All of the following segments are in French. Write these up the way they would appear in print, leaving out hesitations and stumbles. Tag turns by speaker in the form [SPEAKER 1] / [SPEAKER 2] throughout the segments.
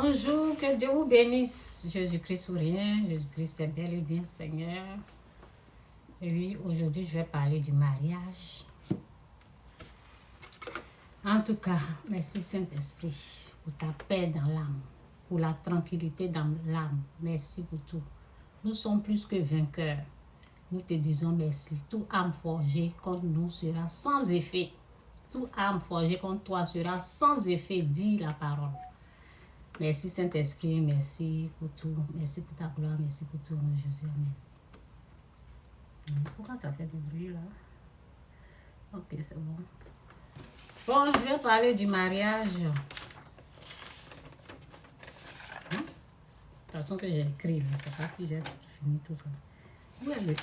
[SPEAKER 1] Bonjour, que Dieu vous bénisse. Jésus-Christ souriant, Jésus-Christ est bel et bien Seigneur. Et oui, aujourd'hui, je vais parler du mariage. En tout cas, merci Saint-Esprit pour ta paix dans l'âme, pour la tranquillité dans l'âme. Merci pour tout. Nous sommes plus que vainqueurs. Nous te disons merci. Tout âme forgée contre nous sera sans effet. Tout âme forgée contre toi sera sans effet, dit la parole. Merci Saint-Esprit, merci pour tout. Merci pour ta gloire, merci pour tout, mon Jésus. Amen. Pourquoi ça fait du bruit là? Ok, c'est bon. Bon, je vais parler du mariage. De toute façon que j'ai écrit, je ne sais pas si j'ai fini tout ça. Où est le 1?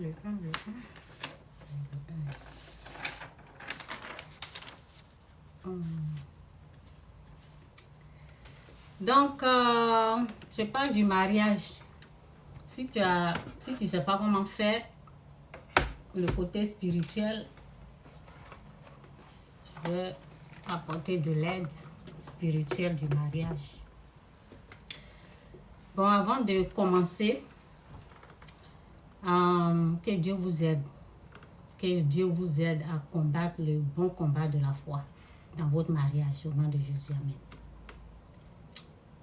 [SPEAKER 1] Le 1. Donc, je parle du mariage. Si tu ne sais pas comment faire le côté spirituel, je vais apporter de l'aide spirituelle du mariage. Bon, avant de commencer, que Dieu vous aide. Que Dieu vous aide à combattre le bon combat de la foi dans votre mariage au nom de Jésus. Amen.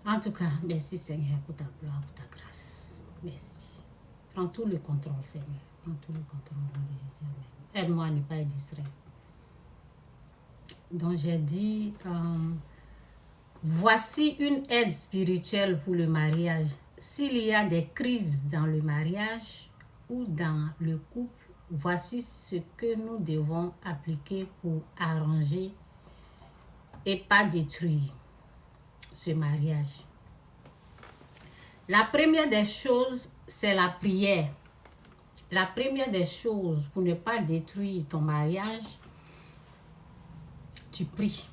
[SPEAKER 1] En tout cas, merci Seigneur pour ta gloire, pour ta grâce. Merci. Prends tout le contrôle, Seigneur. Prends tout le contrôle au nom de Jésus. Amen. Aide-moi à ne pas être distrait. Donc j'ai dit, voici une aide spirituelle pour le mariage. S'il y a des crises dans le mariage ou dans le couple, voici ce que nous devons appliquer pour arranger et pas détruire ce mariage. La première des choses, c'est la prière. La première des choses pour ne pas détruire ton mariage, tu pries.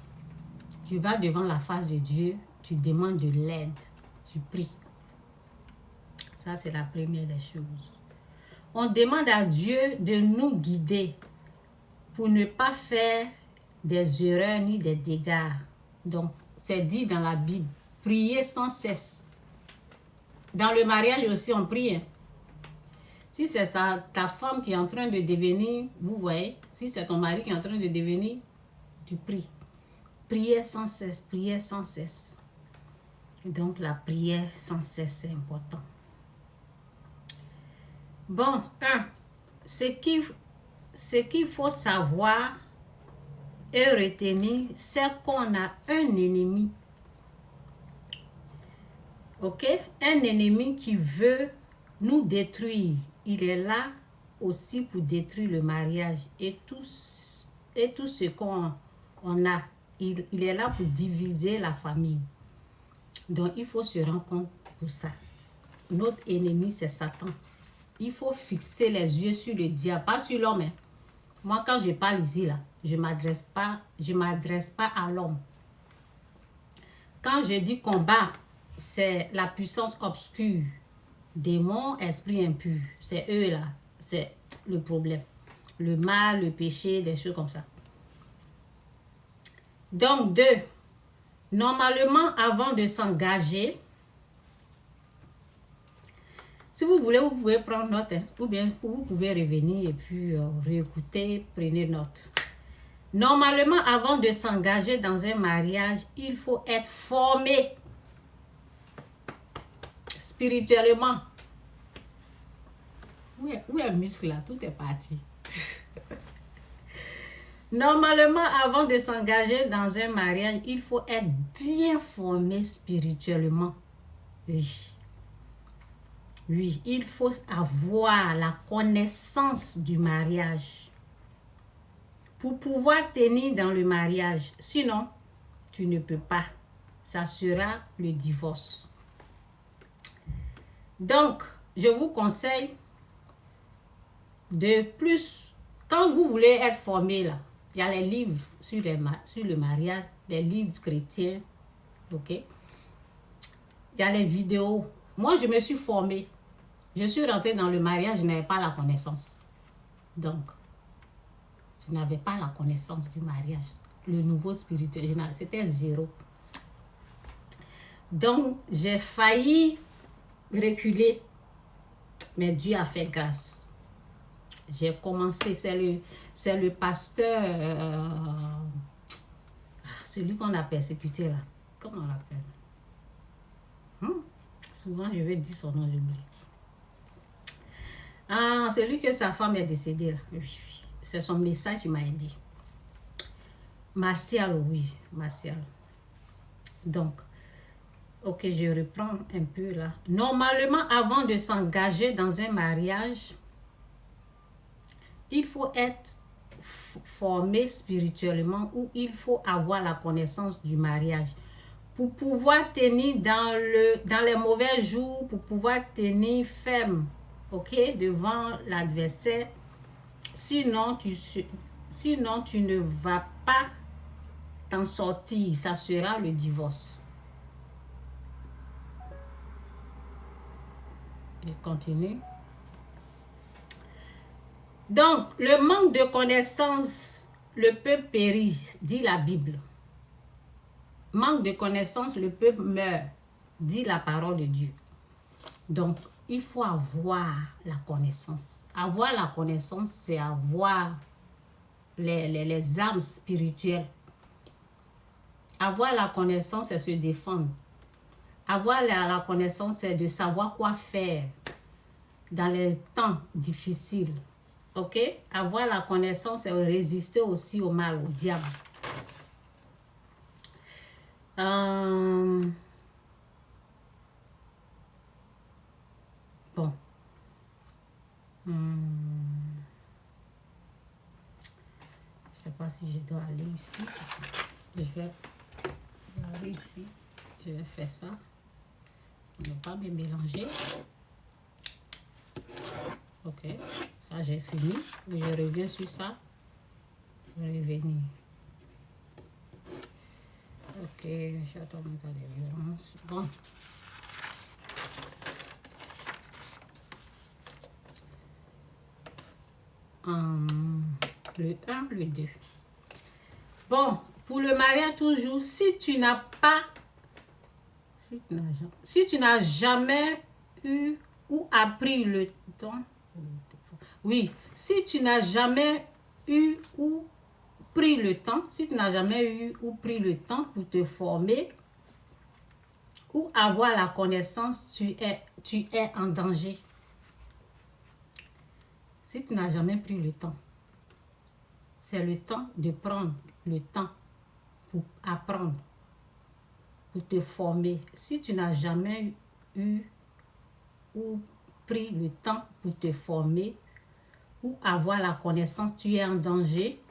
[SPEAKER 1] Tu vas devant la face de Dieu, tu demandes de l'aide, tu pries. Ça, c'est la première des choses. On demande à Dieu de nous guider pour ne pas faire des erreurs ni des dégâts. Donc, c'est dit dans la Bible, prier sans cesse. Dans le mariage aussi, on prie. Si c'est ta femme qui est en train de devenir, vous voyez, si c'est ton mari qui est en train de devenir, tu pries. Prier sans cesse, prier sans cesse. Donc, la prière sans cesse, c'est important. Bon, ce qu'il faut savoir et retenir, c'est qu'on a un ennemi. Ok? Un ennemi qui veut nous détruire. Il est là aussi pour détruire le mariage et tout ce qu'on a. Il est là pour diviser la famille. Donc, il faut se rendre compte pour ça. Notre ennemi, c'est Satan. Il faut fixer les yeux sur le diable, pas sur l'homme. Moi, quand je parle ici, là, je m'adresse pas à l'homme. Quand je dis combat, c'est la puissance obscure. Démons, esprits impurs. C'est eux là. C'est le problème. Le mal, le péché, des choses comme ça. Donc, 2. Normalement, avant de s'engager, si vous voulez, vous pouvez prendre note, hein, ou bien vous pouvez revenir et puis réécouter, prenez note. Normalement, avant de s'engager dans un mariage, il faut être formé spirituellement. Où est le muscle là? Tout est parti. Normalement, avant de s'engager dans un mariage, il faut être bien formé spirituellement. Oui, il faut avoir la connaissance du mariage pour pouvoir tenir dans le mariage. Sinon, tu ne peux pas. Ça sera le divorce. Donc, je vous conseille de plus, quand vous voulez être formé là, il y a les livres sur le mariage, les livres chrétiens, ok? Il y a les vidéos. Moi, je me suis formée. Je suis rentrée dans le mariage, je n'avais pas la connaissance. Donc, je n'avais pas la connaissance du mariage. le niveau spirituel. C'était 0. Donc, j'ai failli reculer, mais Dieu a fait grâce. J'ai commencé, c'est le pasteur, celui qu'on a persécuté là. Comment on l'appelle? Souvent, je vais dire son nom, j'oublie. Ah, celui que sa femme est décédée là. Oui. C'est son message qui m'a aidé. Martial, oui, Martial. Donc, ok, je reprends un peu là. Normalement, avant de s'engager dans un mariage, il faut être formé spirituellement ou il faut avoir la connaissance du mariage pour pouvoir tenir dans les mauvais jours, pour pouvoir tenir ferme, ok, devant l'adversaire. Sinon, tu ne vas pas t'en sortir. Ça sera le divorce. Je continue. Donc, le manque de connaissance, le peuple périt, dit la Bible. Manque de connaissance, le peuple meurt, dit la parole de Dieu. Donc, il faut avoir la connaissance. Avoir la connaissance, c'est avoir les âmes spirituelles. Avoir la connaissance, c'est se défendre. Avoir la connaissance, c'est de savoir quoi faire dans les temps difficiles. Ok? Avoir la connaissance, c'est résister aussi au mal, au diable. Bon. Je ne sais pas si je dois aller ici. Je vais aller ici. Je vais faire ça. Ne pas me mélanger. Ok. Ça, j'ai fini. Je reviens sur ça. Je vais revenir. Ok. J'attends encore les violences. Bon. Le 1, le 2. Bon, pour le mariage toujours, si tu n'as pas, si tu n'as jamais eu ou appris le temps, oui, si tu n'as jamais eu ou pris le temps, si tu n'as jamais eu ou pris le temps pour te former ou avoir la connaissance, tu es en danger. Si tu n'as jamais pris le temps, c'est le temps de prendre le temps pour apprendre, pour te former. Si tu n'as jamais eu ou pris le temps pour te former ou avoir la connaissance, tu es en danger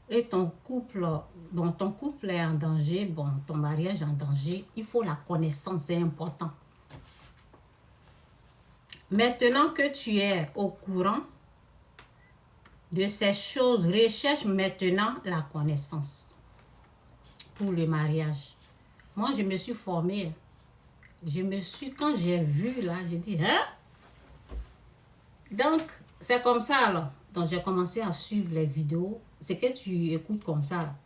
[SPEAKER 1] et ton couple est en danger, ton mariage est en danger. Il faut la connaissance, c'est important. Maintenant que tu es au courant de ces choses, recherche maintenant la connaissance pour le mariage. Moi, je me suis formée. Quand j'ai vu là, j'ai dit, hein? Donc, c'est comme ça alors. Donc, j'ai commencé à suivre les vidéos. C'est que tu écoutes comme ça. Là.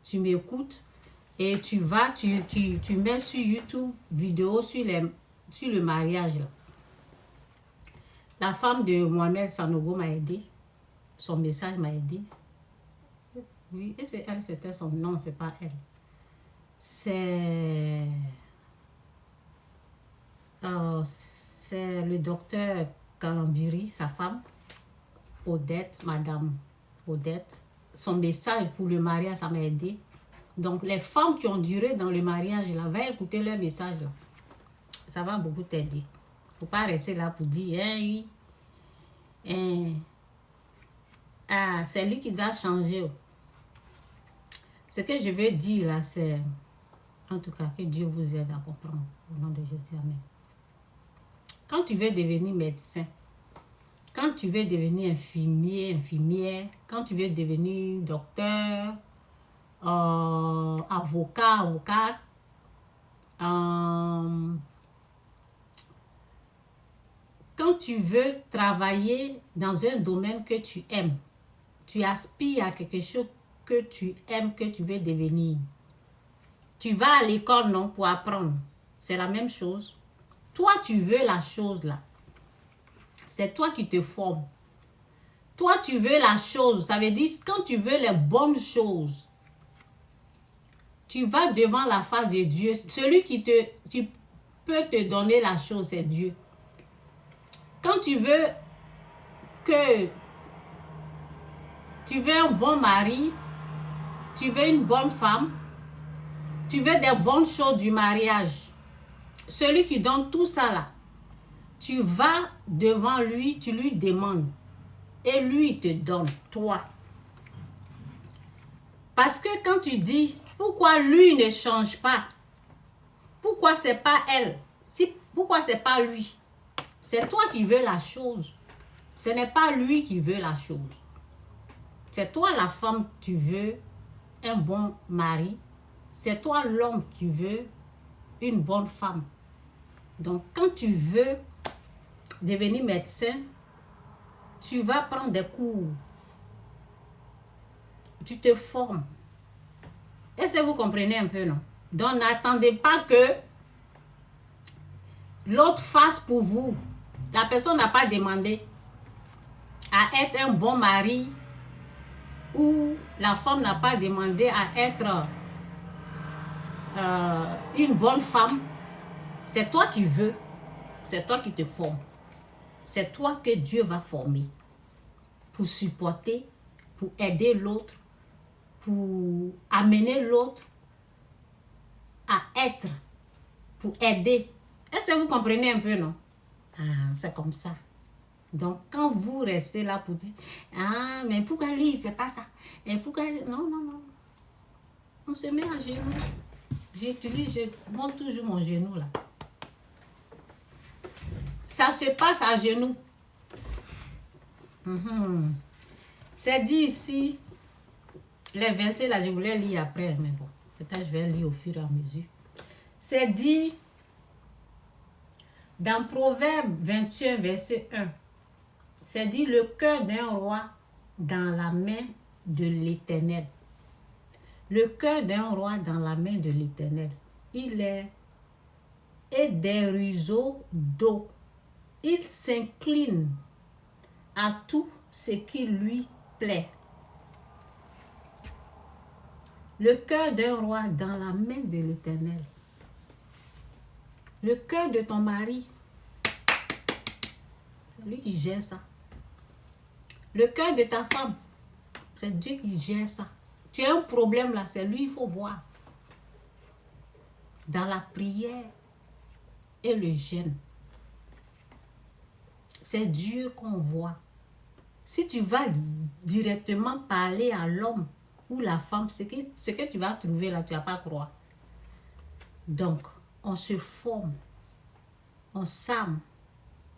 [SPEAKER 1] Tu m'écoutes et tu vas, tu mets sur YouTube vidéo sur le mariage là. La femme de Mohamed Sanogo m'a aidé. Son message m'a aidé. Oui, et c'est elle, c'était son nom, c'est pas elle. C'est le docteur Kalambiri, sa femme, Odette, madame Odette. Son message pour le mariage, ça m'a aidé. Donc, les femmes qui ont duré dans le mariage, là, va écouter leur message. Là. Ça va beaucoup t'aider. Faut pas rester là pour dire, oui. C'est lui qui doit changer. Ce que je veux dire là, c'est, en tout cas, que Dieu vous aide à comprendre. Au nom de Jésus, amen. Quand tu veux devenir médecin, quand tu veux devenir infirmière, quand tu veux devenir docteur, avocat, quand tu veux travailler dans un domaine que tu aimes, tu aspires à quelque chose que tu aimes, que tu veux devenir. Tu vas à l'école, non, pour apprendre. C'est la même chose. Toi, tu veux la chose là. C'est toi qui te formes. Toi, tu veux la chose. Ça veut dire, quand tu veux les bonnes choses, tu vas devant la face de Dieu. Celui qui peut te donner la chose, c'est Dieu. Quand tu veux un bon mari, tu veux une bonne femme, tu veux des bonnes choses du mariage. Celui qui donne tout ça là, tu vas devant lui, tu lui demandes. Et lui, il te donne, toi. Parce que quand tu dis, pourquoi lui ne change pas? Pourquoi c'est pas elle? Pourquoi c'est pas lui? C'est toi qui veux la chose. Ce n'est pas lui qui veut la chose. C'est toi la femme, tu veux un bon mari. C'est toi l'homme qui veut une bonne femme. Donc, quand tu veux devenir médecin, tu vas prendre des cours. Tu te formes. Est-ce que vous comprenez un peu, non? Donc, n'attendez pas que l'autre fasse pour vous. La personne n'a pas demandé à être un bon mari ou la femme n'a pas demandé à être une bonne femme. C'est toi qui veux. C'est toi qui te formes. C'est toi que Dieu va former pour supporter, pour aider l'autre, pour amener l'autre à être, pour aider. Est-ce que vous comprenez un peu, non? Ah, c'est comme ça. Donc, quand vous restez là pour dire, ah, mais pourquoi lui, il ne fait pas ça? Et pourquoi... Non, non, non. On se met à genoux. Je monte toujours mon genou là. Ça se passe à genoux. C'est dit ici, les versets là, je voulais lire après, mais bon, peut-être je vais lire au fur et à mesure. C'est dit dans Proverbe 21, verset 1. C'est dit, le cœur d'un roi dans la main de l'Éternel. Le cœur d'un roi dans la main de l'Éternel. Il est et des ruisseaux d'eau. Il s'incline à tout ce qui lui plaît. Le cœur d'un roi dans la main de l'Éternel. Le cœur de ton mari, c'est lui qui gère ça. Le cœur de ta femme, c'est Dieu qui gère ça. Tu as un problème là, c'est lui, il faut voir. Dans la prière et le jeûne, c'est Dieu qu'on voit. Si tu vas directement parler à l'homme ou la femme, ce que tu vas trouver là, tu ne vas pas croire. Donc, on se forme, on s'arme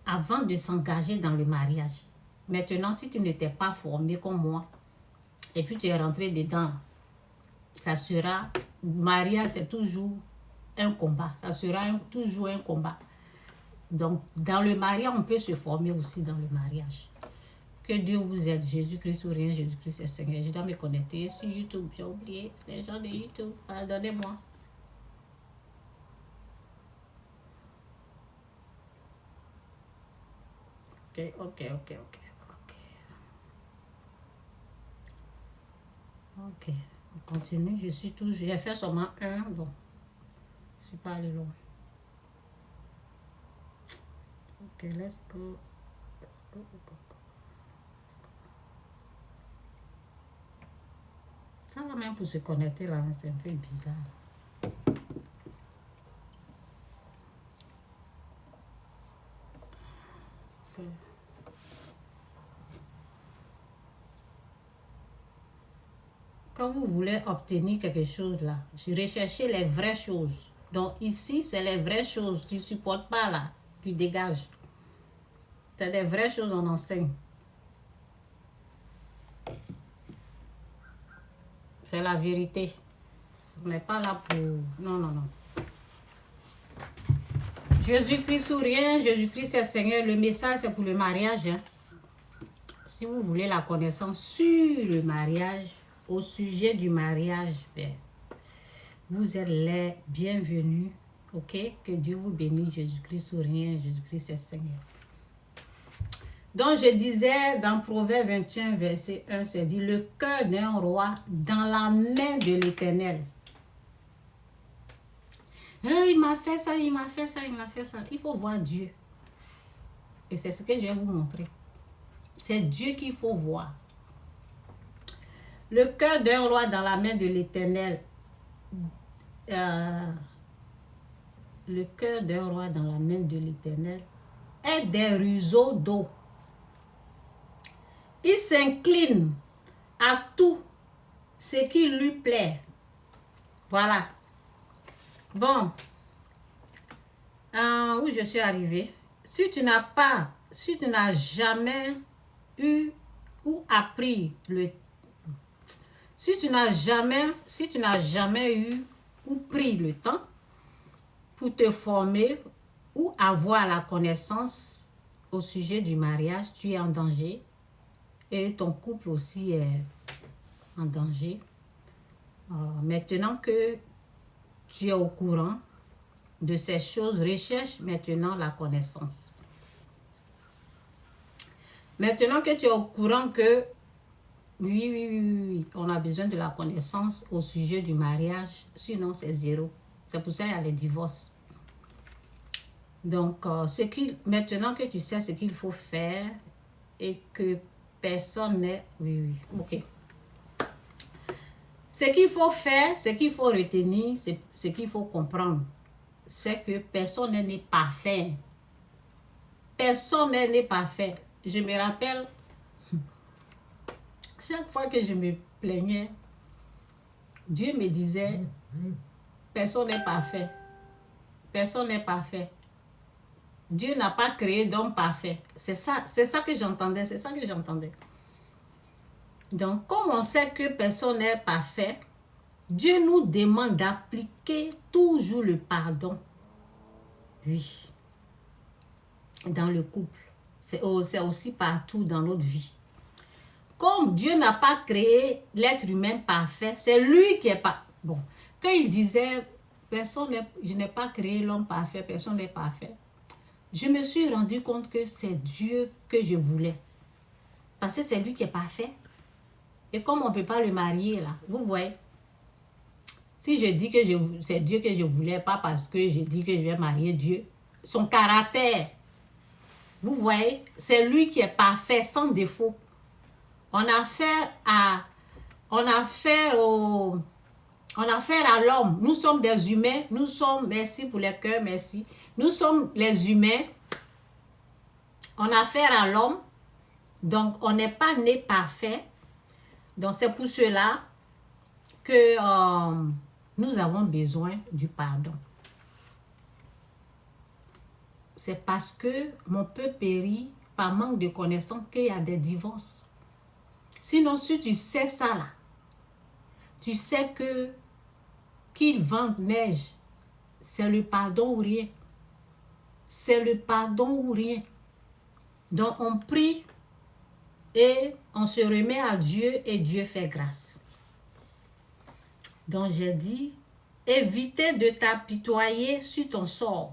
[SPEAKER 1] avant de s'engager dans le mariage. Maintenant, si tu n'étais pas formé comme moi, et puis tu es rentré dedans, ça sera, mariage c'est toujours un combat, ça sera toujours un combat. Donc, dans le mariage, on peut se former aussi dans le mariage. Que Dieu vous aide, Jésus-Christ ou rien, Jésus-Christ est Seigneur. Je dois me connecter sur YouTube, j'ai oublié, les gens de YouTube, pardonnez-moi. Ok. Ok, on continue. J'ai fait seulement un. Bon, je ne suis pas allé loin. Ok, let's go. Ça va même pour se connecter là, c'est un peu bizarre. Ok. Quand vous voulez obtenir quelque chose là, recherchez les vraies choses. Donc ici, c'est les vraies choses. Tu ne supportes pas là, tu dégages. C'est les vraies choses on enseigne. C'est la vérité. On n'est pas là pour... Non. Jésus-Christ ou rien, Jésus-Christ est Seigneur. Le message, c'est pour le mariage. Hein. Si vous voulez la connaissance sur le mariage, au sujet du mariage, ben, vous êtes les bienvenus. Ok? Que Dieu vous bénisse. Jésus-Christ ou rien. Jésus-Christ est Seigneur. Donc, je disais dans Proverbe 21, verset 1, c'est dit, le cœur d'un roi dans la main de l'Éternel. Il m'a fait ça, il m'a fait ça, il m'a fait ça. Il faut voir Dieu. Et c'est ce que je vais vous montrer. C'est Dieu qu'il faut voir. Le cœur d'un roi dans la main de l'Éternel. Le cœur d'un roi dans la main de l'Éternel est des ruisseaux d'eau. Il s'incline à tout ce qui lui plaît. Voilà. Bon. Où je suis arrivée. Si tu n'as jamais eu ou appris le... Si tu n'as jamais eu ou pris le temps pour te former ou avoir la connaissance au sujet du mariage, tu es en danger. Et ton couple aussi est en danger. Maintenant que tu es au courant de ces choses, recherche maintenant la connaissance. Maintenant que tu es au courant que oui, on a besoin de la connaissance au sujet du mariage, sinon c'est zéro. C'est pour ça qu'il y a les divorces. Donc, maintenant que tu sais ce qu'il faut faire et que personne n'est... Oui, ok. Ce qu'il faut faire, ce qu'il faut retenir, ce qu'il faut comprendre, c'est que personne n'est parfait. Personne n'est parfait. Je me rappelle, chaque fois que je me plaignais, Dieu me disait, personne n'est parfait. Personne n'est parfait. Dieu n'a pas créé d'homme parfait. C'est ça que j'entendais, c'est ça que j'entendais. Donc, comme on sait que personne n'est parfait, Dieu nous demande d'appliquer toujours le pardon. Oui. Dans le couple. C'est aussi partout dans notre vie. Comme Dieu n'a pas créé l'être humain parfait, c'est lui qui est pas... Bon, quand il disait, je n'ai pas créé l'homme parfait, personne n'est parfait. Je me suis rendu compte que c'est Dieu que je voulais. Parce que c'est lui qui est parfait. Et comme on ne peut pas le marier là, vous voyez. Si je dis que c'est Dieu que je voulais, pas parce que je dis que je vais marier Dieu. Son caractère. Vous voyez, c'est lui qui est parfait, sans défaut. On a affaire à l'homme. Nous sommes des humains. Nous sommes, merci pour les cœurs, merci. Nous sommes les humains. On a affaire à l'homme. Donc, on n'est pas né parfait. Donc, c'est pour cela que nous avons besoin du pardon. C'est parce que mon peuple périt par manque de connaissance qu'il y a des divorces. Sinon, si tu sais ça là, tu sais que qu'il vente neige, c'est le pardon ou rien. C'est le pardon ou rien. Donc, on prie et on se remet à Dieu et Dieu fait grâce. Donc, j'ai dit, évitez de t'apitoyer sur ton sort.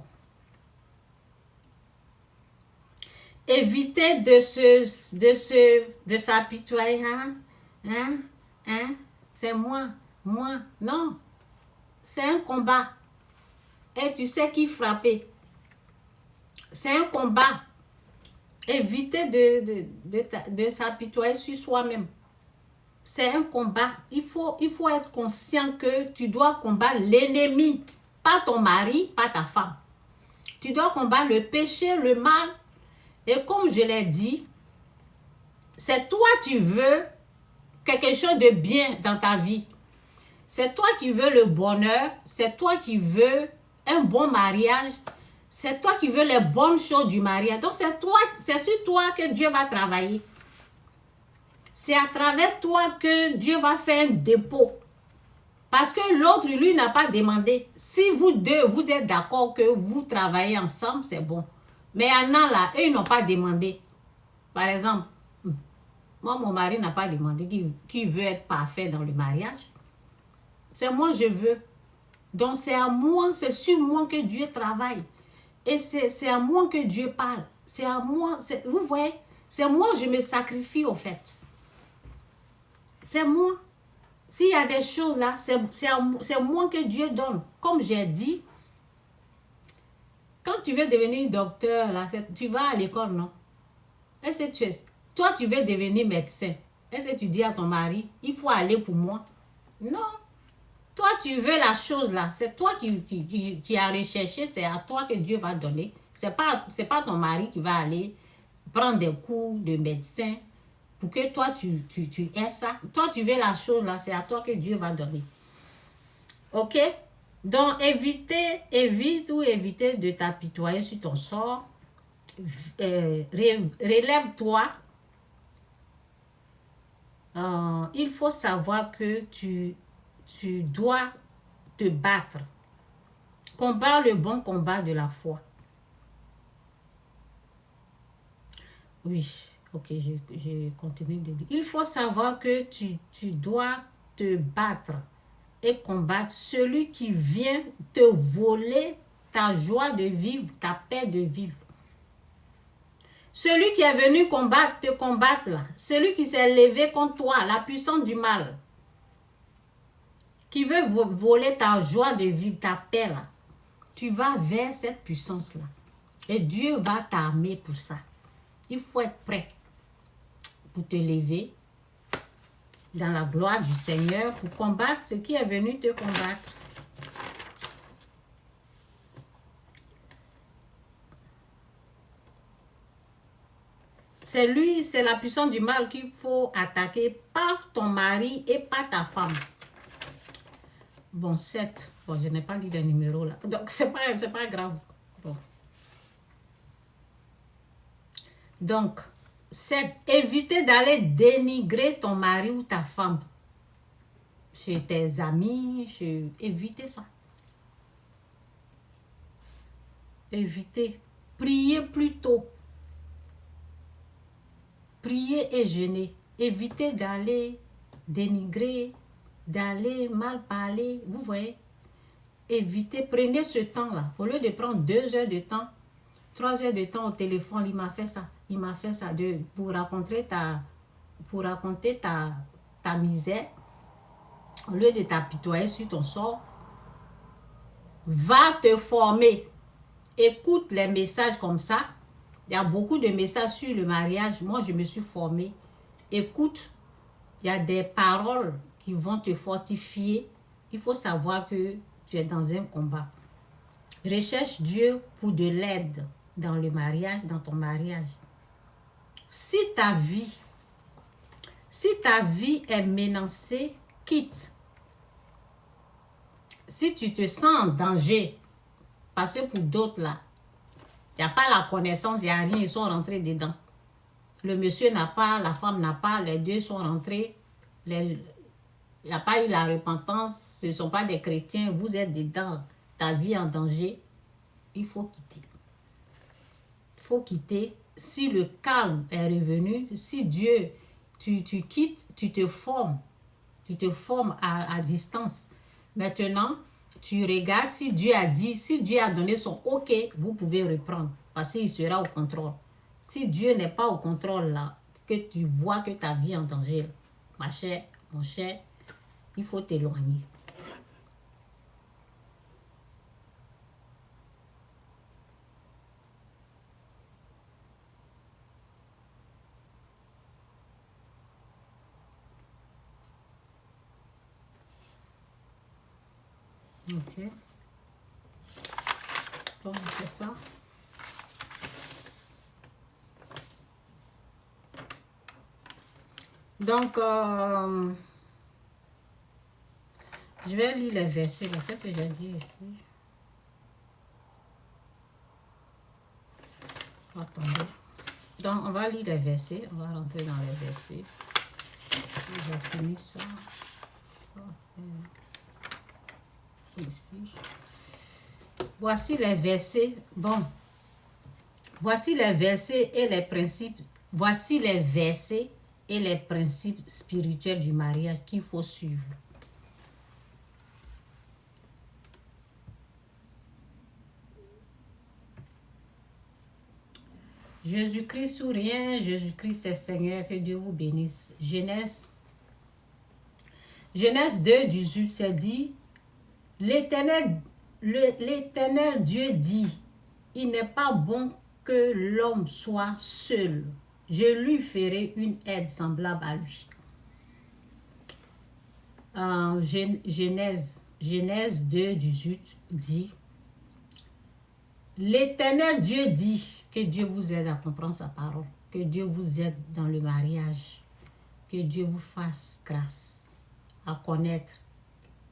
[SPEAKER 1] Évitez de s'apitoyer. C'est moi. Non. C'est un combat. Et tu sais qui frapper. C'est un combat. Évitez de s'apitoyer sur soi-même. C'est un combat. Il faut être conscient que tu dois combattre l'ennemi. Pas ton mari, pas ta femme. Tu dois combattre le péché, le mal. Et comme je l'ai dit, c'est toi qui veux quelque chose de bien dans ta vie. C'est toi qui veux le bonheur. C'est toi qui veux un bon mariage. C'est toi qui veux les bonnes choses du mariage. Donc, c'est sur toi que Dieu va travailler. C'est à travers toi que Dieu va faire un dépôt. Parce que l'autre, lui, n'a pas demandé. Si vous deux, vous êtes d'accord que vous travaillez ensemble, c'est bon. Mais il y en a là, eux, ils n'ont pas demandé. Par exemple, Moi, mon mari n'a pas demandé qui veut être parfait dans le mariage. C'est moi, je veux. Donc, c'est à moi, c'est sur moi que Dieu travaille. Et c'est à moi que Dieu parle. C'est à moi, vous voyez, c'est moi, je me sacrifie au fait. C'est moi. S'il y a des choses là, c'est moi que Dieu donne. Comme j'ai dit, quand tu veux devenir docteur, là, tu vas à l'école, non? Est-ce que toi, tu veux devenir médecin. Est-ce que tu dis à ton mari, il faut aller pour moi? Non. Toi, tu veux la chose là. C'est toi qui as recherché. C'est à toi que Dieu va donner. C'est pas ton mari qui va aller prendre des cours de médecin pour que toi, tu aies ça. Toi, tu veux la chose là. C'est à toi que Dieu va donner. OK? Donc, évite de t'apitoyer sur ton sort. Relève-toi. Il faut savoir que tu dois te battre. Combat le bon combat de la foi. Oui, ok, je continue de dire. Il faut savoir que tu dois te battre et combattre celui qui vient te voler ta joie de vivre, ta paix de vivre. Celui qui est venu te combattre là, celui qui s'est levé contre toi, la puissance du mal, qui veut voler ta joie de vivre, ta paix là, tu vas vers cette puissance là. Et Dieu va t'armer pour ça. Il faut être prêt pour te lever dans la gloire du Seigneur pour combattre ce qui est venu te combattre. C'est la puissance du mal qu'il faut attaquer, pas ton mari et pas ta femme. Bon, 7. Bon, je n'ai pas dit les numéros là. Donc, c'est pas grave. Bon. Donc, 7. Éviter d'aller dénigrer ton mari ou ta femme. Chez tes amis, évitez ça. Évitez. Priez plutôt. Priez et jeûnez. Évitez d'aller dénigrer, d'aller mal parler. Vous voyez? Évitez, prenez ce temps-là. Au lieu de prendre 2 heures de temps, 3 heures de temps au téléphone, il m'a fait ça. Il m'a fait ça pour raconter ta misère. Au lieu de t'apitoyer sur ton sort, va te former. Écoute les messages comme ça. Il y a beaucoup de messages sur le mariage. Moi, je me suis formée. Écoute, il y a des paroles qui vont te fortifier. Il faut savoir que tu es dans un combat. Recherche Dieu pour de l'aide dans le mariage, dans ton mariage. Si ta vie est menacée, quitte. Si tu te sens en danger, parce que pour d'autres là, il n'y a pas la connaissance, il n'y a rien, ils sont rentrés dedans. Le monsieur n'a pas, la femme n'a pas, les deux sont rentrés. Il n'y a pas eu la repentance, ce ne sont pas des chrétiens, vous êtes dedans, ta vie en danger, il faut quitter. Il faut quitter. Si le calme est revenu, si Dieu, tu quittes, tu te formes à distance. Maintenant, tu regardes si Dieu a dit, si Dieu a donné son OK, vous pouvez reprendre parce qu'il sera au contrôle. Si Dieu n'est pas au contrôle là, que tu vois que ta vie est en danger, ma chère, mon cher, il faut t'éloigner. Ok. Bon, on fait ça. Donc, je vais lire les versets. Qu'est-ce que j'ai dit ici? Attendez. Donc, on va lire les versets. On va rentrer dans les versets. J'ai fini ça. Ça, c'est ici. Voici les versets. Bon. Voici les versets et les principes. Voici les versets et les principes spirituels du mariage qu'il faut suivre. Jésus-Christ ou rien, Jésus-Christ est Seigneur, que Dieu vous bénisse. Genèse 2, 18, c'est dit, l'Éternel Dieu dit, il n'est pas bon que l'homme soit seul. Je lui ferai une aide semblable à lui. Genèse 2, 18 dit, l'Éternel Dieu dit, que Dieu vous aide à comprendre sa parole, que Dieu vous aide dans le mariage, que Dieu vous fasse grâce à connaître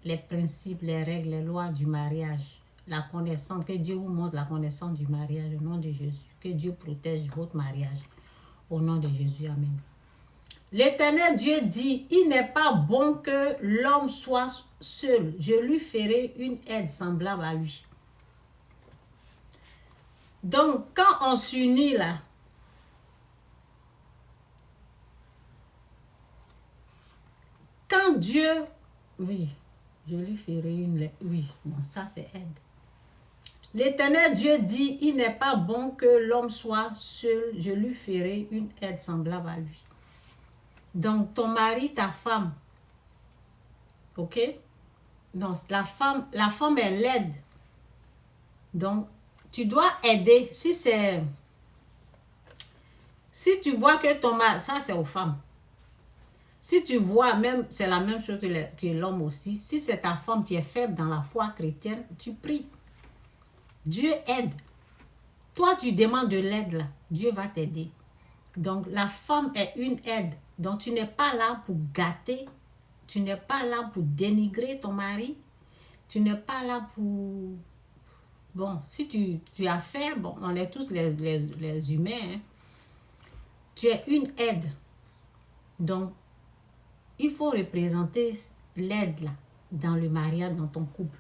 [SPEAKER 1] les principes, les règles, les lois du mariage, la connaissance, que Dieu vous montre la connaissance du mariage au nom de Jésus, que Dieu protège votre mariage au nom de Jésus, amen. L'Éternel Dieu dit, il n'est pas bon que l'homme soit seul, je lui ferai une aide semblable à lui. Donc, quand on s'unit là, quand Dieu, oui, je lui ferai une, oui, bon, ça c'est aide. L'Éternel Dieu dit, il n'est pas bon que l'homme soit seul, je lui ferai une aide semblable à lui. Donc, ton mari, ta femme, ok? Donc, la femme est l'aide. Donc, tu dois aider. Si tu vois que ton mari, ça c'est aux femmes. Si tu vois, même c'est la même chose que l'homme aussi. Si c'est ta femme qui est faible dans la foi chrétienne, tu pries. Dieu aide. Toi, tu demandes de l'aide là. Dieu va t'aider. Donc, la femme est une aide. Donc, tu n'es pas là pour gâter. Tu n'es pas là pour dénigrer ton mari. Tu n'es pas là pour... Bon, si tu as fait, bon, on est tous les humains. Hein. Tu es une aide. Donc, il faut représenter l'aide là, dans le mariage, dans ton couple.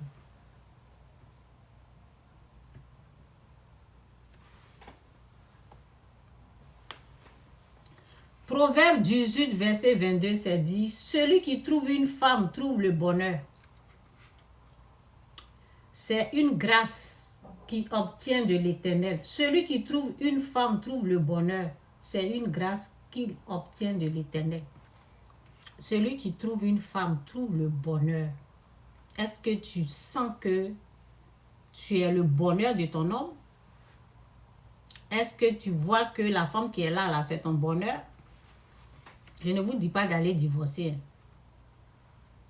[SPEAKER 1] Proverbe 18, verset 22, c'est dit, celui qui trouve une femme trouve le bonheur. C'est une grâce qui obtient de l'Éternel. Celui qui trouve une femme trouve le bonheur. C'est une grâce qu'il obtient de l'Éternel. Celui qui trouve une femme trouve le bonheur. Est-ce que tu sens que tu es le bonheur de ton homme? Est-ce que tu vois que la femme qui est là, c'est ton bonheur? Je ne vous dis pas d'aller divorcer.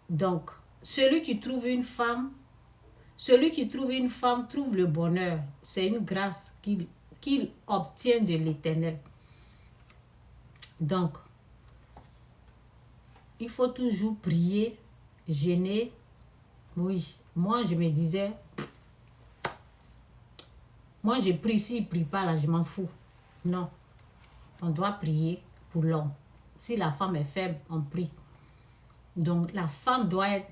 [SPEAKER 1] Donc, celui qui trouve une femme trouve le bonheur. C'est une grâce qu'il obtient de l'Éternel. Donc, il faut toujours prier, jeûner. Oui, moi je me disais, moi je prie, s'il ne prie pas là, je m'en fous. Non, on doit prier pour l'homme. Si la femme est faible, on prie. Donc, la femme doit être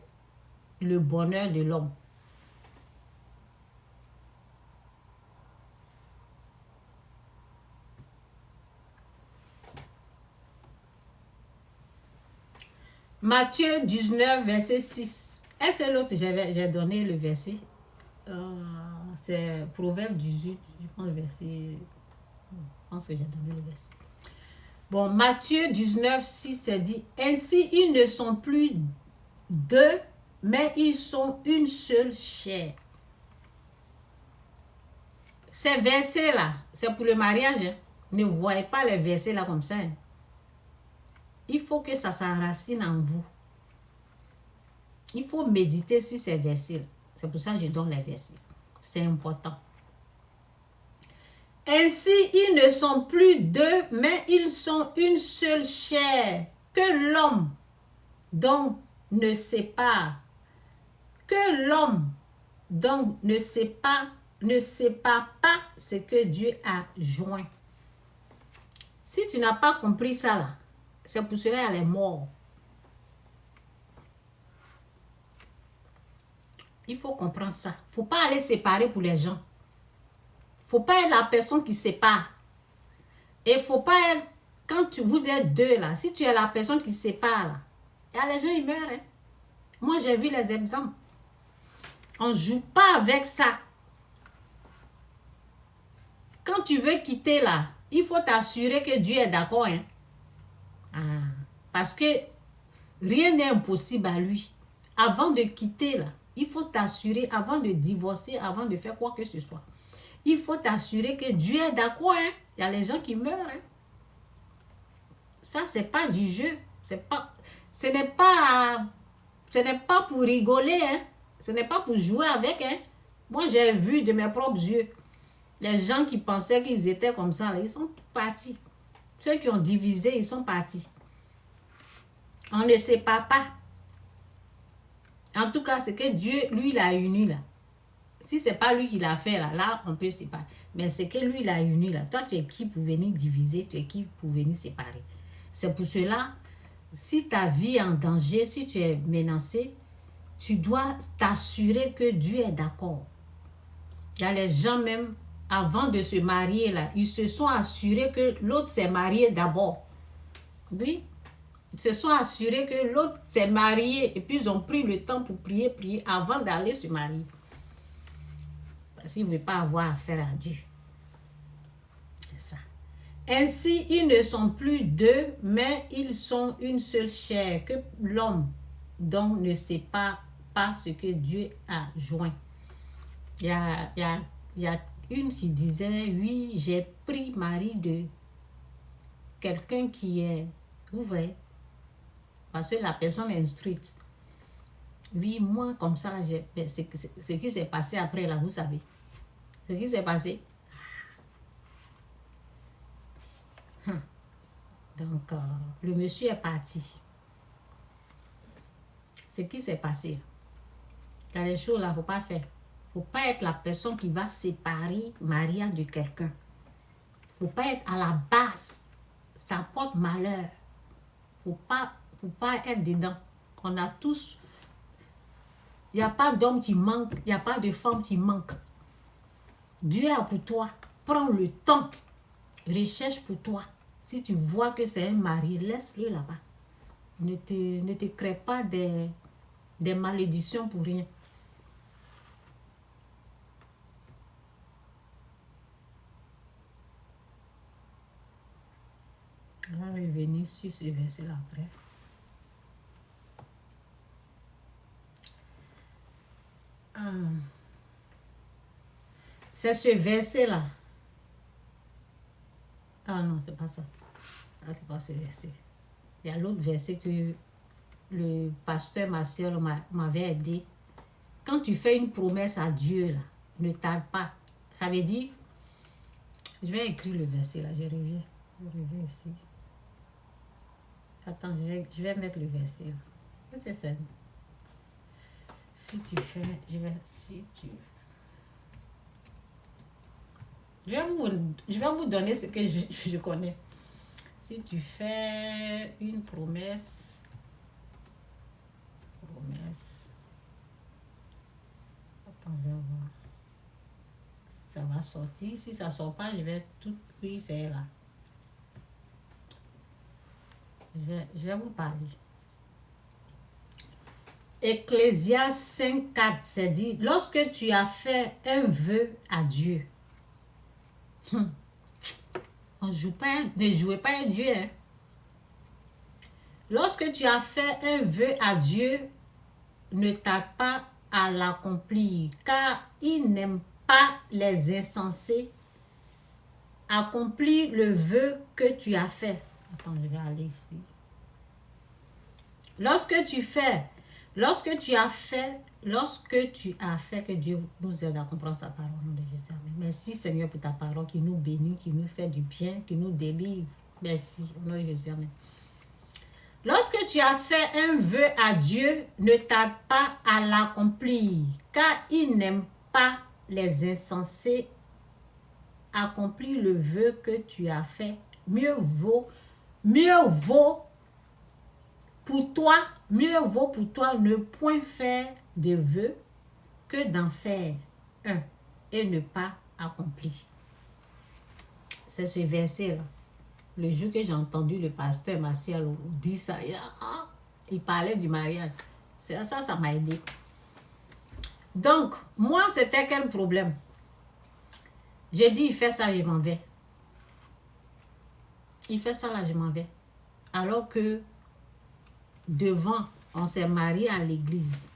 [SPEAKER 1] le bonheur de l'homme. Matthieu 19, verset 6. Et c'est l'autre, j'ai donné le verset. C'est Proverbe 18, je pense que j'ai donné le verset. Bon, Matthieu 19, 6, c'est dit, ainsi ils ne sont plus deux, mais ils sont une seule chair. Ces versets-là, c'est pour le mariage. Hein. Ne voyez pas les versets là comme ça. Hein. Il faut que ça s'enracine en vous. Il faut méditer sur ces versets. C'est pour ça que je donne les versets. C'est important. Ainsi, ils ne sont plus deux, mais ils sont une seule chair. Que l'homme, donc, ne sépare. Que l'homme, donc, ne sépare pas ce que Dieu a joint. Si tu n'as pas compris ça là, c'est pour cela qu'elle est morte. Il faut comprendre ça. Il ne faut pas aller séparer pour les gens. Il ne faut pas être la personne qui sépare. Et il ne faut pas être quand vous êtes deux là, si tu es la personne qui sépare là, il y a les gens, ils meurent. Hein. Moi, j'ai vu les exemples. On ne joue pas avec ça. Quand tu veux quitter là, il faut t'assurer que Dieu est d'accord. Hein. Parce que rien n'est impossible à lui. Avant de quitter là, il faut t'assurer, avant de divorcer, avant de faire quoi que ce soit, il faut t'assurer que Dieu est d'accord. Hein. Il y a les gens qui meurent. Hein. Ça, c'est pas du jeu. Ce n'est pas pour rigoler. Hein. Ce n'est pas pour jouer avec. Hein. Moi, j'ai vu de mes propres yeux. Les gens qui pensaient qu'ils étaient comme ça, là, ils sont partis. Ceux qui ont divisé, ils sont partis. On ne sépare pas. En tout cas, c'est que Dieu, lui, il a uni là. Si ce n'est pas lui qui l'a fait là, on peut séparer. Mais c'est que lui, il a uni là. Toi, tu es qui pour venir diviser? Tu es qui pour venir séparer? C'est pour cela, si ta vie est en danger, si tu es menacé, tu dois t'assurer que Dieu est d'accord. Il y a les gens même, avant de se marier là, ils se sont assurés que l'autre s'est marié d'abord. Oui. Ils se sont assurés que l'autre s'est marié et puis ils ont pris le temps pour prier avant d'aller se marier. Parce qu'ils ne veulent pas avoir affaire à Dieu. C'est ça. Ainsi, ils ne sont plus deux, mais ils sont une seule chair, que l'homme donc ne sépare pas ce que Dieu a joint. Il y a une qui disait, oui, j'ai pris mari de quelqu'un qui est, vous voyez, parce que la personne est instruite. Oui, moi, comme ça, ce qui s'est passé après, là, vous savez. Ce qui s'est passé. Donc, le monsieur est parti. Ce qui s'est passé. Dans les choses là, il ne faut pas faire. Il ne faut pas être la personne qui va séparer Maria de quelqu'un. Il ne faut pas être à la base. Ça porte malheur. Il ne faut pas être dedans. On a tous... Il n'y a pas d'homme qui manque. Il n'y a pas de femme qui manque. Dieu a pour toi. Prends le temps. Recherche pour toi. Si tu vois que c'est un mari, laisse-le là-bas. Ne te crée pas des malédictions pour rien. On va revenir sur ce verset-là après. C'est ce verset-là. Ah non, c'est pas ça. Ah, c'est pas ce verset. Il y a l'autre verset que le pasteur Marcel m'avait aidé. Quand tu fais une promesse à Dieu, là, ne tarde pas. Ça veut dire, je vais écrire le verset là, je reviens ici. Attends, je vais mettre le verset là. C'est ça. Si tu fais, je vais vous donner ce que je connais. Si tu fais une promesse, attends, je vais voir. Ça va sortir. Si ça ne sort pas, je vais tout, oui, c'est là. Je vais vous parler. Ecclésias 5:4, c'est dit, lorsque tu as fait un vœu à Dieu, ne jouez pas à Dieu. Hein. Lorsque tu as fait un vœu à Dieu, ne tarde pas à l'accomplir, car il n'aime pas les insensés. Accomplis le vœu que tu as fait. Attends, je vais aller ici. Lorsque tu as fait, que Dieu nous aide à comprendre sa parole, au nom de Jésus. Merci Seigneur pour ta parole qui nous bénit, qui nous fait du bien, qui nous délivre. Merci, au nom de Jésus. Amen. Lorsque tu as fait un vœu à Dieu, ne tarde pas à l'accomplir, car il n'aime pas les insensés. Accomplis le vœu que tu as fait. Mieux vaut pour toi ne point faire de vœu que d'en faire un et ne pas accomplir. C'est ce verset-là. Le jour que j'ai entendu le pasteur Martial dire ça, il parlait du mariage. Ça m'a aidé. Donc, moi, c'était quel problème? J'ai dit, il fait ça, je m'en vais. Il fait ça, là, je m'en vais. Alors que, devant, on s'est marié à l'église.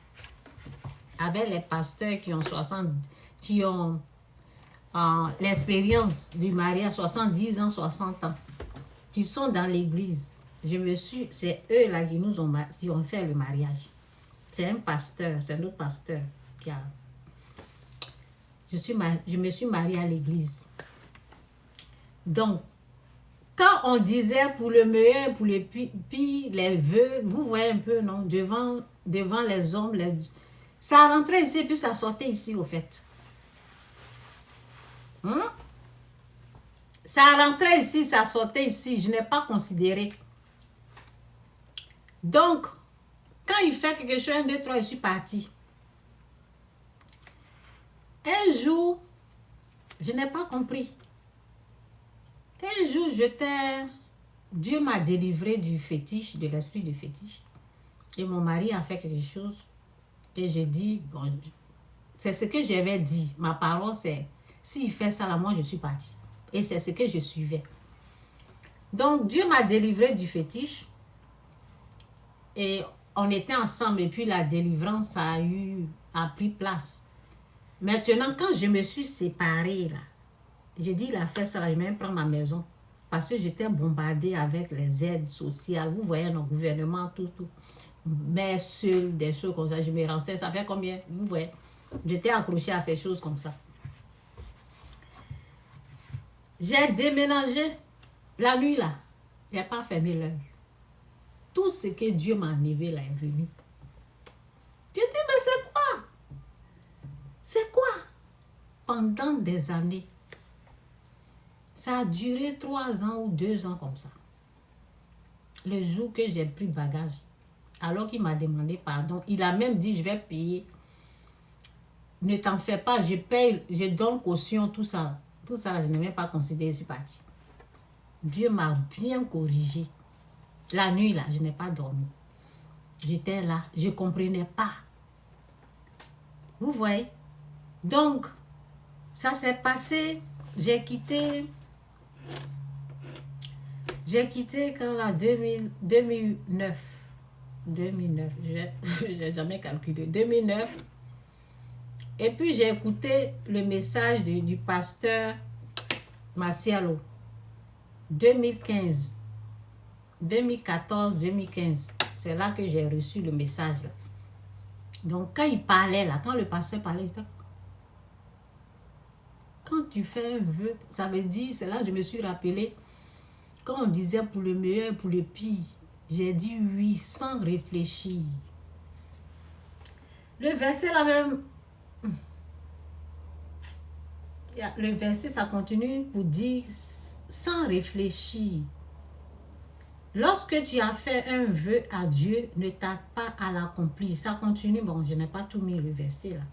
[SPEAKER 1] Avec les pasteurs qui ont l'expérience du mariage, 70 ans, 60 ans, qui sont dans l'église. C'est eux là qui ont fait le mariage. C'est un pasteur, c'est un autre pasteur qui a... Je me suis mariée à l'église. Donc, quand on disait pour le meilleur, pour le pire, les vœux, vous voyez un peu, non? Devant les hommes, ça rentrait ici, puis ça sortait ici, au fait. Ça rentrait ici, ça sortait ici. Je n'ai pas considéré. Donc, quand il fait quelque chose, 1, 2, 3, je suis partie. Un jour, je n'ai pas compris. Un jour, Dieu m'a délivré du fétiche, de l'esprit du fétiche. Et mon mari a fait quelque chose. Et j'ai dit, bon, c'est ce que j'avais dit. Ma parole, c'est, s'il fait ça, là, moi, je suis partie. Et c'est ce que je suivais. Donc, Dieu m'a délivré du fétiche. Et on était ensemble. Et puis, la délivrance a pris place. Maintenant, quand je me suis séparée, là, j'ai dit, il a fait ça, là, je vais même prendre ma maison. Parce que j'étais bombardée avec les aides sociales. Vous voyez, nos gouvernements, tout. Mais seul, des choses comme ça, je me renseigne. Ça fait combien? Vous voyez, j'étais accrochée à ces choses comme ça. J'ai déménagé la nuit, là. Je n'ai pas fermé l'œil. Tout ce que Dieu m'a enlevé, là, est venu. J'ai dit, mais c'est quoi? C'est quoi? Pendant des années, ça a duré 3 ans ou 2 ans comme ça. Le jour que j'ai pris bagage, alors qu'il m'a demandé pardon, il a même dit, je vais payer. Ne t'en fais pas, je paye, je donne caution, tout ça. Tout ça, là, je n'ai même pas considéré, je suis partie. Dieu m'a bien corrigé. La nuit, là, je n'ai pas dormi. J'étais là, je ne comprenais pas. Vous voyez? Donc, ça s'est passé, j'ai quitté quand là, 2009. 2009, je n'ai jamais calculé. 2009. Et puis, j'ai écouté le message du pasteur Marcialo. 2015. 2014, 2015. C'est là que j'ai reçu le message. Là. Donc, quand il parlait, là, quand le pasteur parlait, j'étais... Quand tu fais un vœu, ça veut dire, c'est là que je me suis rappelé, quand on disait pour le meilleur, pour le pire, j'ai dit oui, sans réfléchir. Le verset là même, le verset ça continue pour dire sans réfléchir. Lorsque tu as fait un vœu à Dieu, ne tarde pas à l'accomplir. Ça continue, bon, je n'ai pas tout mis le verset là.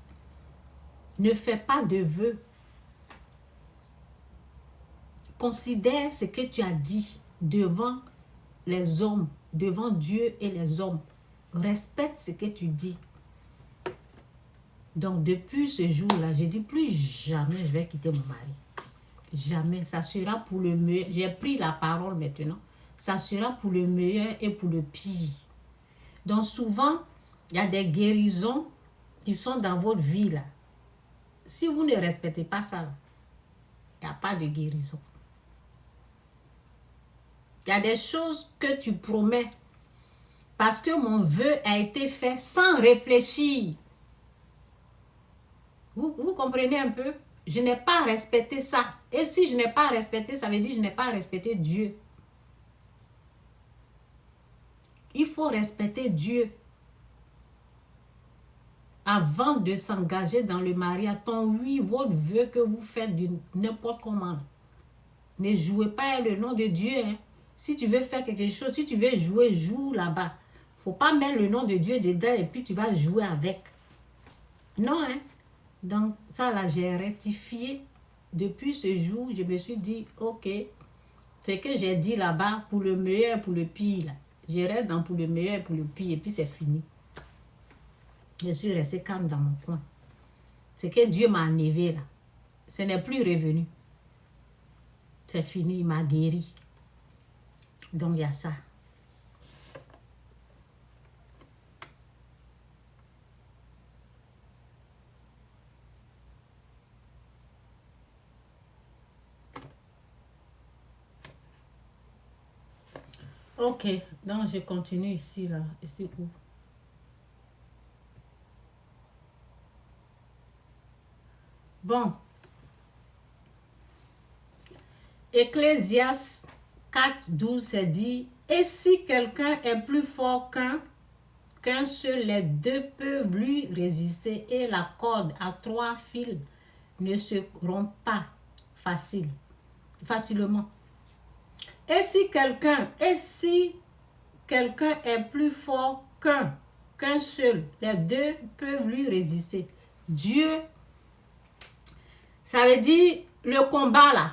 [SPEAKER 1] Ne fais pas de vœu. Considère ce que tu as dit devant les hommes, devant Dieu et les hommes. Respecte ce que tu dis. Donc, depuis ce jour-là, j'ai dit plus jamais je vais quitter mon mari. Jamais. Ça sera pour le meilleur. J'ai pris la parole maintenant. Ça sera pour le meilleur et pour le pire. Donc, souvent, il y a des guérisons qui sont dans votre vie, là. Si vous ne respectez pas ça, il n'y a pas de guérison. Il y a des choses que tu promets parce que mon vœu a été fait sans réfléchir. Vous comprenez un peu? Je n'ai pas respecté ça. Et si je n'ai pas respecté, ça veut dire que je n'ai pas respecté Dieu. Il faut respecter Dieu. Avant de s'engager dans le mariage, ton oui, votre vœu que vous faites de n'importe comment. Ne jouez pas le nom de Dieu. Hein. Si tu veux faire quelque chose, si tu veux jouer, joue là-bas. Il ne faut pas mettre le nom de Dieu dedans et puis tu vas jouer avec. Non, hein. Donc, ça là, j'ai rectifié. Depuis ce jour, je me suis dit, ok, C'est que j'ai dit là-bas, pour le meilleur, pour le pire. Là. Je reste dans pour le meilleur, pour le pire, et puis c'est fini. Je suis restée calme dans mon coin. C'est que Dieu m'a enlevé là. Ce n'est plus revenu. C'est fini, il m'a guéri. Donc il y a ça. Ok, donc je continue ici là. Ici où? Bon. Ecclésiaste 4, 12, c'est dit, et si quelqu'un est plus fort qu'un seul, les deux peuvent lui résister et la corde à 3 fils ne se rompt pas facilement. Et si quelqu'un est plus fort qu'un seul, les deux peuvent lui résister. Dieu, ça veut dire le combat là.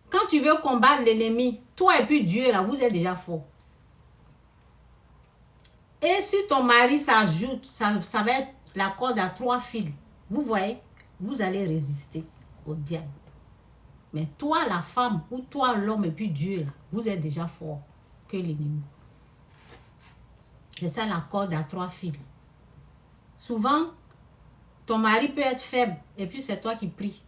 [SPEAKER 1] Quand tu veux combattre l'ennemi, toi et puis Dieu, là, vous êtes déjà fort. Et si ton mari s'ajoute, ça va être la corde à 3 fils. Vous voyez, vous allez résister au diable. Mais toi, la femme, ou toi, l'homme et puis Dieu, là, vous êtes déjà fort que l'ennemi. C'est ça la corde à 3 fils. Souvent, ton mari peut être faible et puis c'est toi qui pries.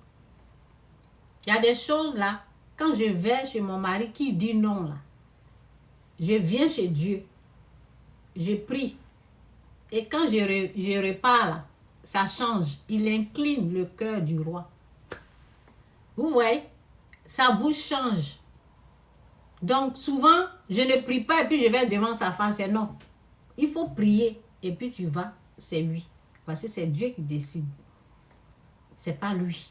[SPEAKER 1] Il y a des choses là. Quand je vais chez mon mari qui dit non, là, je viens chez Dieu, je prie. Et quand je repars, là, ça change. Il incline le cœur du roi. Vous voyez, sa bouche change. Donc souvent, je ne prie pas et puis je vais devant sa face. Et non, il faut prier et puis tu vas, c'est lui. Parce que c'est Dieu qui décide. C'est pas lui.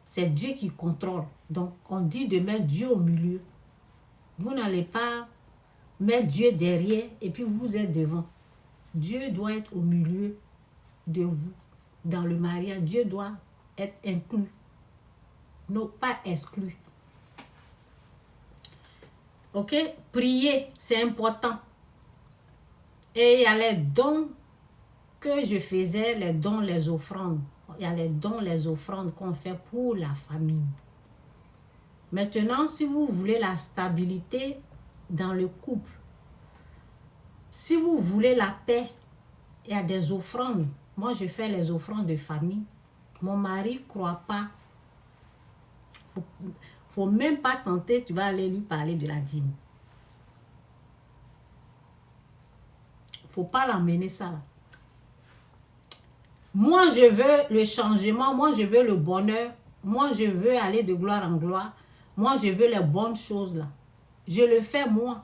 [SPEAKER 1] C'est Dieu qui contrôle. Donc, on dit de mettre Dieu au milieu. Vous n'allez pas mettre Dieu derrière et puis vous êtes devant. Dieu doit être au milieu de vous. Dans le mariage, Dieu doit être inclus. Non, pas exclu. Ok? Prier, c'est important. Et il y a les dons que je faisais, les dons, les offrandes. Il y a les dons, les offrandes qu'on fait pour la famille. Maintenant, si vous voulez la stabilité dans le couple, si vous voulez la paix, il y a des offrandes. Moi, je fais les offrandes de famille. Mon mari ne croit pas. Faut même pas tenter, tu vas aller lui parler de la dîme. Faut pas l'emmener ça là. Moi, je veux le changement. Moi, je veux le bonheur. Moi, je veux aller de gloire en gloire. Moi, je veux les bonnes choses là. Je le fais moi.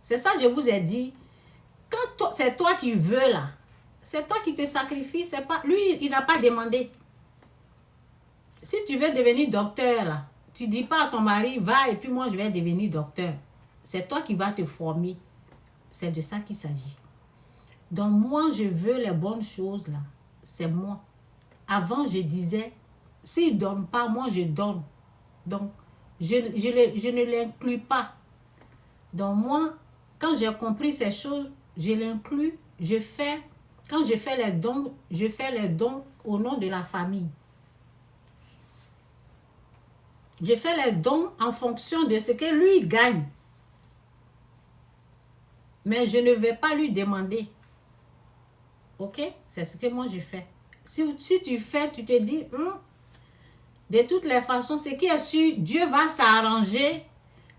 [SPEAKER 1] C'est ça que je vous ai dit. Quand c'est toi qui veux là, c'est toi qui te sacrifies. C'est pas lui, il n'a pas demandé. Si tu veux devenir docteur là, tu dis pas à ton mari, va et puis moi, je vais devenir docteur. C'est toi qui vas te former. C'est de ça qu'il s'agit. Donc, moi, je veux les bonnes choses là. C'est moi. Avant, je disais, s'il ne donne pas, moi, je donne. Donc, je ne l'inclus pas. Donc, moi, quand j'ai compris ces choses, je l'inclus, je fais, quand je fais les dons au nom de la famille. Je fais les dons en fonction de ce que lui gagne. Mais je ne vais pas lui demander. Ok? C'est ce que moi je fais. Si tu fais, tu te dis, de toutes les façons, ce qui est sûr, Dieu va s'arranger.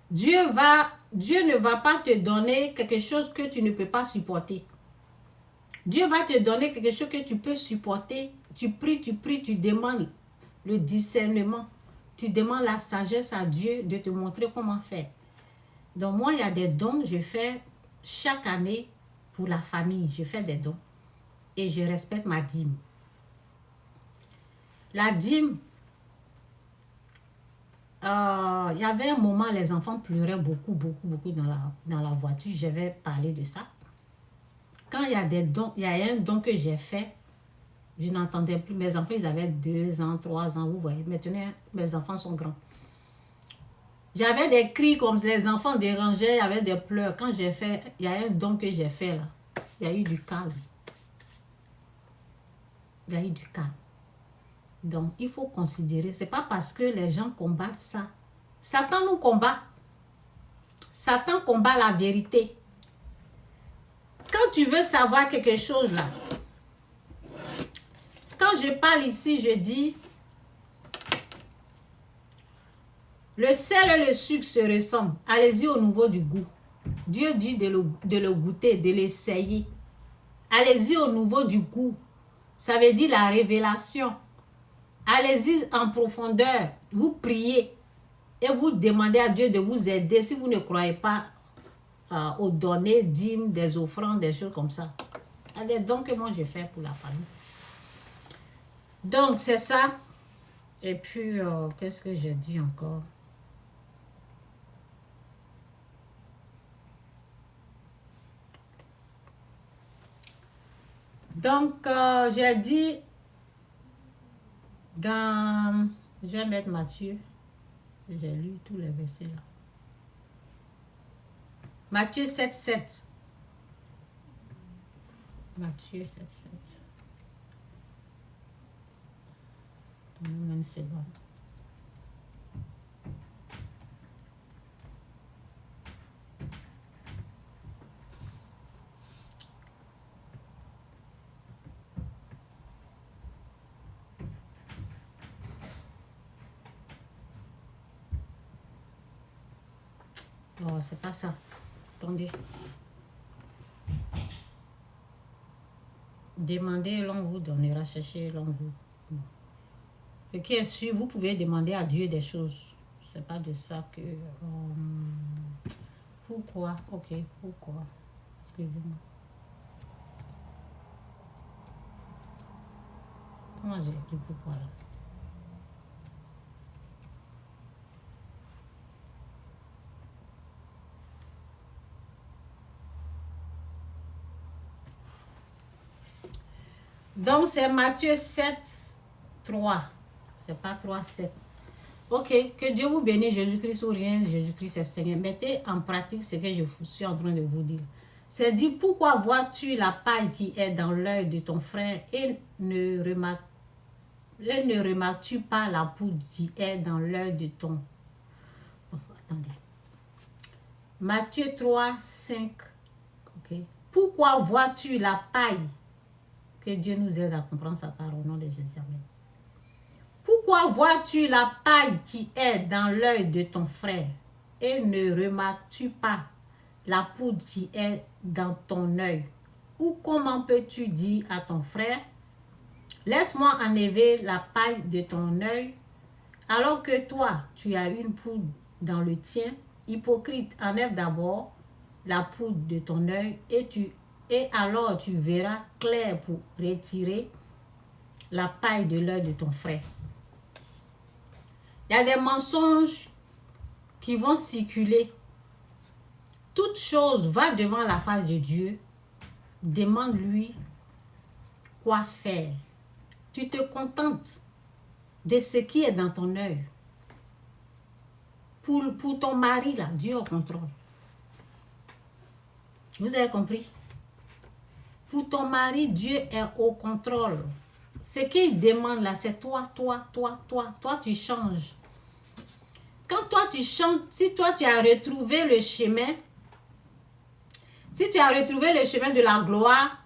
[SPEAKER 1] Dieu ne va pas te donner quelque chose que tu ne peux pas supporter. Dieu va te donner quelque chose que tu peux supporter. Tu pries, tu demandes le discernement. Tu demandes la sagesse à Dieu de te montrer comment faire. Donc moi, il y a des dons que je fais chaque année pour la famille. Je fais des dons. Et je respecte ma dîme. La dîme, il y avait un moment, les enfants pleuraient beaucoup dans la voiture. Je vais parler de ça. Quand il y a des dons, il y a un don que j'ai fait, je n'entendais plus. Mes enfants, ils avaient 2 ans, 3 ans, vous voyez. Maintenant, mes enfants sont grands. J'avais des cris comme les enfants dérangeaient, il y avait des pleurs. Quand j'ai fait, il y a un don que j'ai fait là. Il y a eu du calme. Il y a eu du calme. Donc, il faut considérer, c'est pas parce que les gens combattent ça. Satan nous combat. Satan combat la vérité. Quand tu veux savoir quelque chose là, quand je parle ici, je dis, le sel et le sucre se ressemblent. Allez-y au niveau du goût. Dieu dit de le goûter, de l'essayer. Allez-y au niveau du goût. Ça veut dire la révélation. Allez-y en profondeur. Vous priez et vous demandez à Dieu de vous aider si vous ne croyez pas aux données, dîmes, des offrandes, des choses comme ça. Il y a des dons que moi je fais pour la famille. Donc c'est ça. Et puis, qu'est-ce que j'ai dit encore? Donc, j'ai dit dans... Je vais mettre Matthieu. J'ai lu tous les versets là. Matthieu 7, 7. Matthieu 7, 7. Donnez-moi une seconde. Oh, c'est pas ça. Attendez. Demandez, l'on vous donnera. Cherchez, l'on vous... Ce qui est sûr, vous pouvez demander à Dieu des choses. C'est pas de ça que... pourquoi? Ok, pourquoi? Excusez-moi. Comment j'ai écrit pourquoi là? Donc, c'est Matthieu 7, 3. C'est pas 3, 7. Ok, que Dieu vous bénisse, Jésus-Christ ou rien, Jésus-Christ est Seigneur. Mettez en pratique ce que je suis en train de vous dire. C'est dit, pourquoi vois-tu la paille qui est dans l'œil de ton frère et ne remarques-tu pas la poudre qui est dans l'œil de ton... Oh, attendez. Matthieu 3, 5. Ok. Pourquoi vois-tu la paille? Que Dieu nous aide à comprendre sa parole au nom de Jésus. Amen. Pourquoi vois-tu la paille qui est dans l'œil de ton frère et ne remarques-tu pas la poudre qui est dans ton œil? Ou comment peux-tu dire à ton frère, laisse-moi enlever la paille de ton œil, alors que toi, tu as une poudre dans le tien? Hypocrite, enlève d'abord la poudre de ton œil et alors tu verras clair pour retirer la paille de l'œil de ton frère. Il y a des mensonges qui vont circuler. Toute chose va devant la face de Dieu. Demande-lui quoi faire. Tu te contentes de ce qui est dans ton œil. Pour ton mari, là, Dieu au contrôle. Vous avez compris? Pour ton mari, Dieu est au contrôle. Ce qu'il demande là, c'est toi, tu changes. Quand toi tu chantes, si toi tu as retrouvé le chemin, si tu as retrouvé le chemin de la gloire,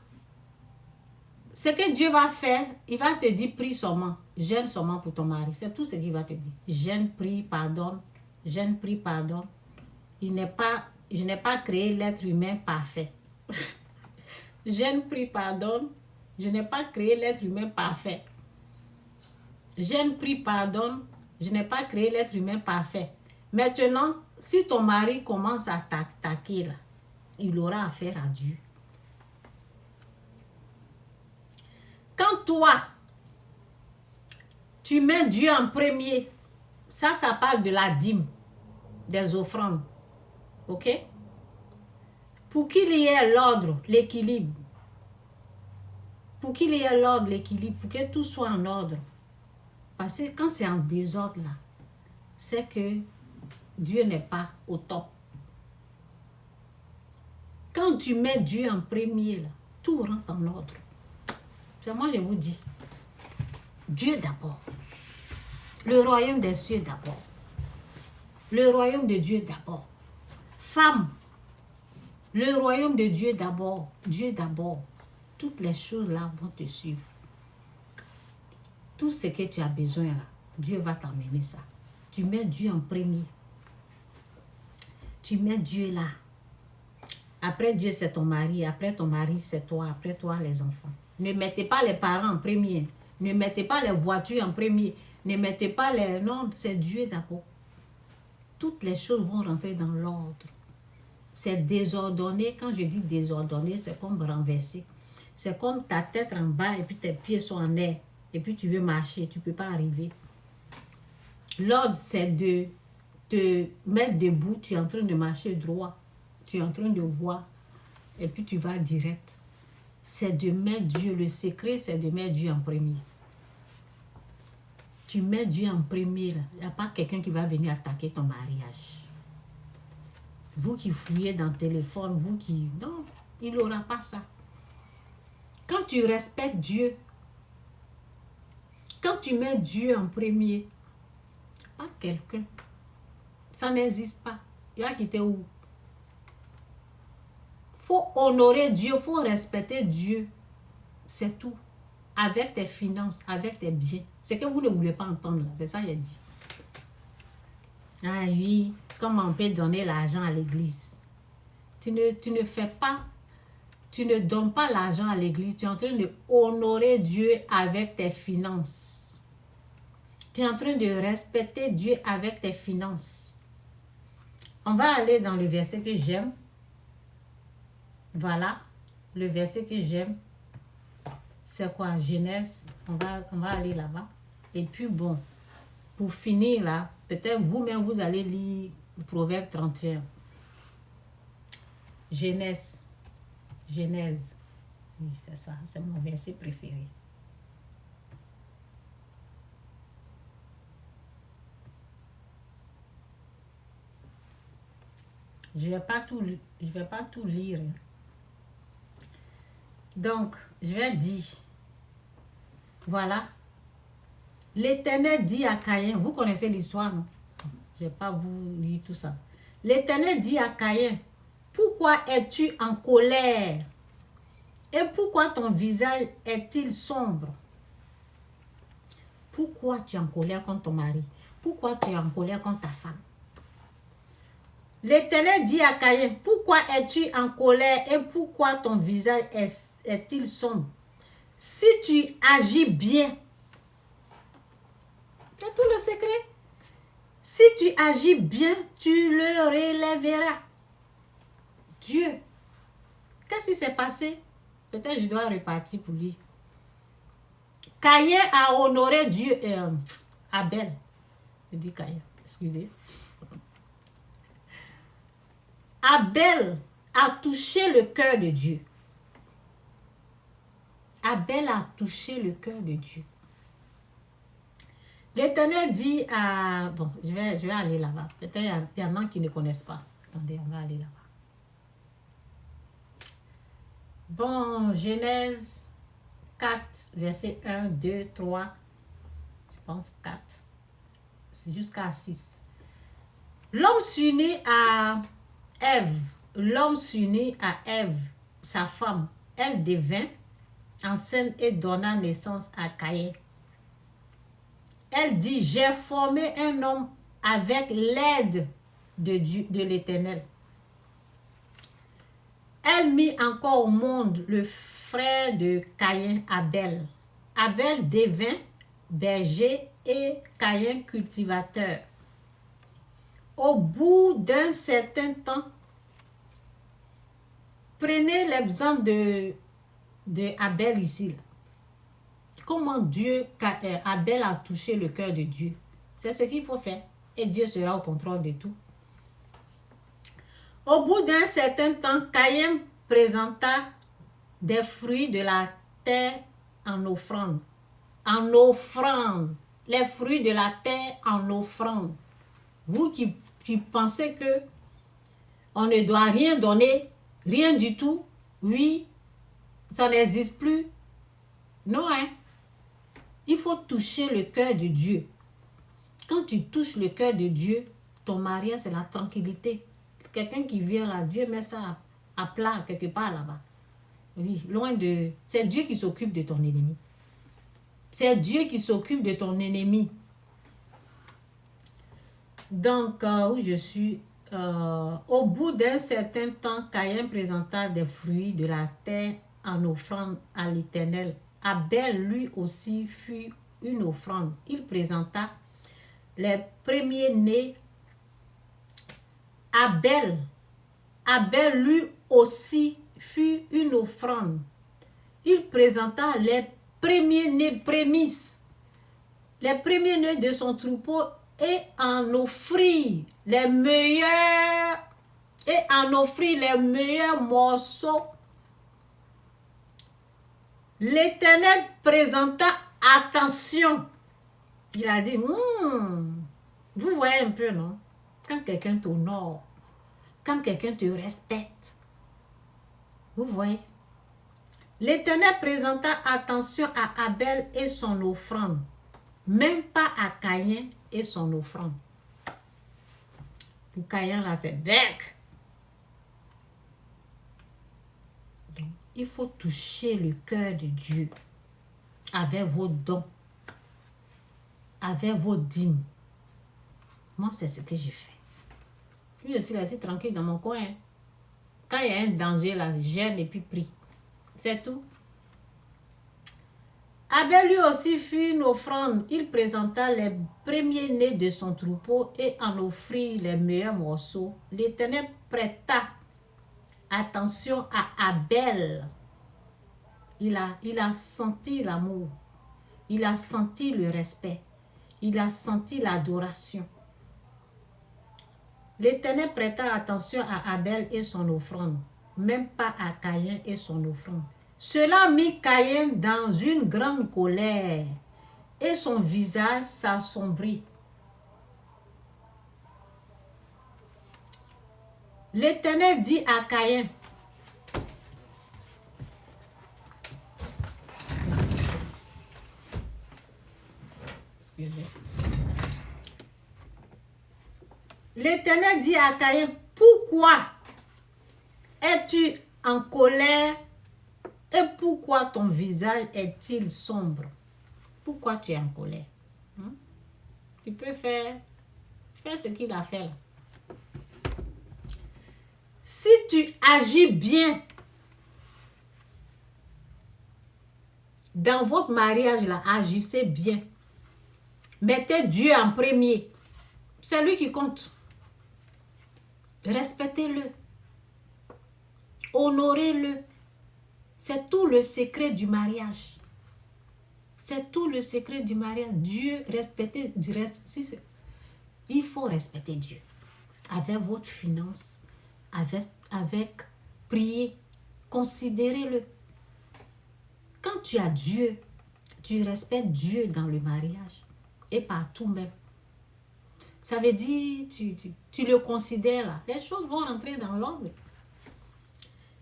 [SPEAKER 1] ce que Dieu va faire, il va te dire, prie seulement, gêne seulement pour ton mari. C'est tout ce qu'il va te dire. Gêne, prie, pardonne. Gêne, prie, pardonne. Je n'ai pas créé l'être humain parfait. Gêne, prie, pardonne. Je n'ai pas créé l'être humain parfait. Gêne, prie, pardonne. Je n'ai pas créé l'être humain parfait. Maintenant, si ton mari commence à t'attaquer, là, il aura affaire à Dieu. Quand toi, tu mets Dieu en premier, ça parle de la dîme, des offrandes. Ok? Pour qu'il y ait l'ordre, l'équilibre. Pour qu'il y ait l'ordre, l'équilibre, pour que tout soit en ordre. Parce que quand c'est en désordre, là, c'est que Dieu n'est pas au top. Quand tu mets Dieu en premier, là, tout rentre en ordre. C'est moi, je vous dis. Dieu d'abord. Le royaume des cieux d'abord. Le royaume de Dieu d'abord. Femme, le royaume de Dieu d'abord. Dieu d'abord. Toutes les choses là vont te suivre. Tout ce que tu as besoin là, Dieu va t'emmener ça. Tu mets Dieu en premier. Tu mets Dieu là. Après Dieu, c'est ton mari. Après ton mari, c'est toi. Après toi, les enfants. Ne mettez pas les parents en premier. Ne mettez pas les voitures en premier. Ne mettez pas les... Non, c'est Dieu d'abord. Toutes les choses vont rentrer dans l'ordre. C'est désordonné. Quand je dis désordonné, c'est comme renversé. C'est comme ta tête en bas et puis tes pieds sont en l'air. Et puis tu veux marcher, tu ne peux pas arriver. L'ordre, c'est de te mettre debout. Tu es en train de marcher droit. Tu es en train de voir. Et puis tu vas direct. C'est de mettre Dieu. Le secret, c'est de mettre Dieu en premier. Tu mets Dieu en premier. Il n'y a pas quelqu'un qui va venir attaquer ton mariage. Vous qui fouillez dans le téléphone, vous qui... Non, il n'aura pas ça. Quand tu respectes Dieu, quand tu mets Dieu en premier, pas quelqu'un. Ça n'existe pas. Il a quitté où? Il faut honorer Dieu, il faut respecter Dieu. C'est tout. Avec tes finances, avec tes biens. C'est que vous ne voulez pas entendre. C'est ça qu'il a dit. Ah oui, comment on peut donner l'argent à l'église? Tu ne fais pas, tu ne donnes pas l'argent à l'église. Tu es en train de honorer Dieu avec tes finances. Tu es en train de respecter Dieu avec tes finances. On va aller dans le verset que j'aime. Voilà, le verset que j'aime. C'est quoi? Genèse. On va aller là-bas. Et puis bon, pour finir là, peut-être vous-même vous allez lire le Proverbe 31. Genèse. Genèse. Oui, c'est ça. C'est mon verset préféré. Je ne vais pas tout lire. Donc, je vais dire, voilà, l'Éternel dit à Caïn, vous connaissez l'histoire, non? Je ne vais pas vous lire tout ça. L'Éternel dit à Caïn, pourquoi es-tu en colère? Et pourquoi ton visage est-il sombre? Pourquoi tu es en colère contre ton mari? Pourquoi tu es en colère contre ta femme? L'Éternel dit à Caïn, pourquoi es-tu en colère et pourquoi ton visage est-il sombre? Si tu agis bien, c'est tout le secret. Si tu agis bien, tu le relèveras. Dieu, qu'est-ce qui s'est passé? Peut-être je dois repartir pour lui. Caïn a honoré Dieu, Abel. Je dis Caïn, excusez. Abel a touché le cœur de Dieu. Abel a touché le cœur de Dieu. L'Éternel dit à... Bon, je vais aller là-bas. Peut-être il y en a qui ne connaissent pas. Attendez, on va aller là-bas. Bon, Genèse 4, verset 1, 2, 3. Je pense 4. C'est jusqu'à 6. L'homme s'unit à Ève. L'homme s'unit à Ève, sa femme. Elle devint enceinte et donna naissance à Caïn. Elle dit, j'ai formé un homme avec l'aide de l'Éternel. Elle mit encore au monde le frère de Caïn, Abel. Abel devint berger et Caïn cultivateur. Au bout d'un certain temps, prenez l'exemple de Abel ici. Comment Abel a touché le cœur de Dieu. C'est ce qu'il faut faire. Et Dieu sera au contrôle de tout. Au bout d'un certain temps, Caïn présenta des fruits de la terre en offrande. En offrande. Les fruits de la terre en offrande. Vous qui qui pensait que on ne doit rien donner, rien du tout, oui, ça n'existe plus. Non, hein. Il faut toucher le cœur de Dieu. Quand tu touches le cœur de Dieu, ton mariage, c'est la tranquillité. Quelqu'un qui vient là, Dieu met ça à plat quelque part là-bas. Oui, loin de... C'est Dieu qui s'occupe de ton ennemi. C'est Dieu qui s'occupe de ton ennemi. Donc, où je suis, au bout d'un certain temps, Caïn présenta des fruits de la terre en offrande à l'Éternel. Abel, lui aussi, fut une offrande. Il présenta les premiers-nés. Abel, lui aussi, fut une offrande. Il présenta les premiers-nés, prémices, les premiers-nés de son troupeau et en offrit les meilleurs morceaux. L'Éternel présenta, attention, il a dit, vous voyez un peu, non? Quand quelqu'un t'honore, quand quelqu'un te respecte, vous voyez? L'Éternel présenta, attention, à Abel et son offrande, même pas à Caïn et son offrande. Pour Caïn, là, c'est bec. Donc, il faut toucher le cœur de Dieu avec vos dons, avec vos dîmes. Moi, c'est ce que je fais. Je suis assis tranquille dans mon coin. Quand il y a un danger, là, je gêne et puis prie. C'est tout. Abel lui aussi fut une offrande. Il présenta les premiers-nés de son troupeau et en offrit les meilleurs morceaux. L'Éternel prêta attention à Abel. Il a senti l'amour. Il a senti le respect. Il a senti l'adoration. L'Éternel prêta attention à Abel et son offrande, même pas à Caïn et son offrande. Cela mit Caïn dans une grande colère et son visage s'assombrit. L'Éternel dit à Caïn, l'Éternel dit à Caïn, pourquoi es-tu en colère et pourquoi ton visage est-il sombre? Pourquoi tu es en colère? Tu peux faire ce qu'il a fait là. Si tu agis bien dans votre mariage là, agissez bien. Mettez Dieu en premier. C'est lui qui compte. Respectez-le. Honorez-le. C'est tout le secret du mariage. C'est tout le secret du mariage. Dieu, respectez. Il faut respecter Dieu. Avec votre finance, avec prier. Considérez-le. Quand tu as Dieu, tu respectes Dieu dans le mariage. Et partout même. Ça veut dire, tu le considères là. Les choses vont rentrer dans l'ordre.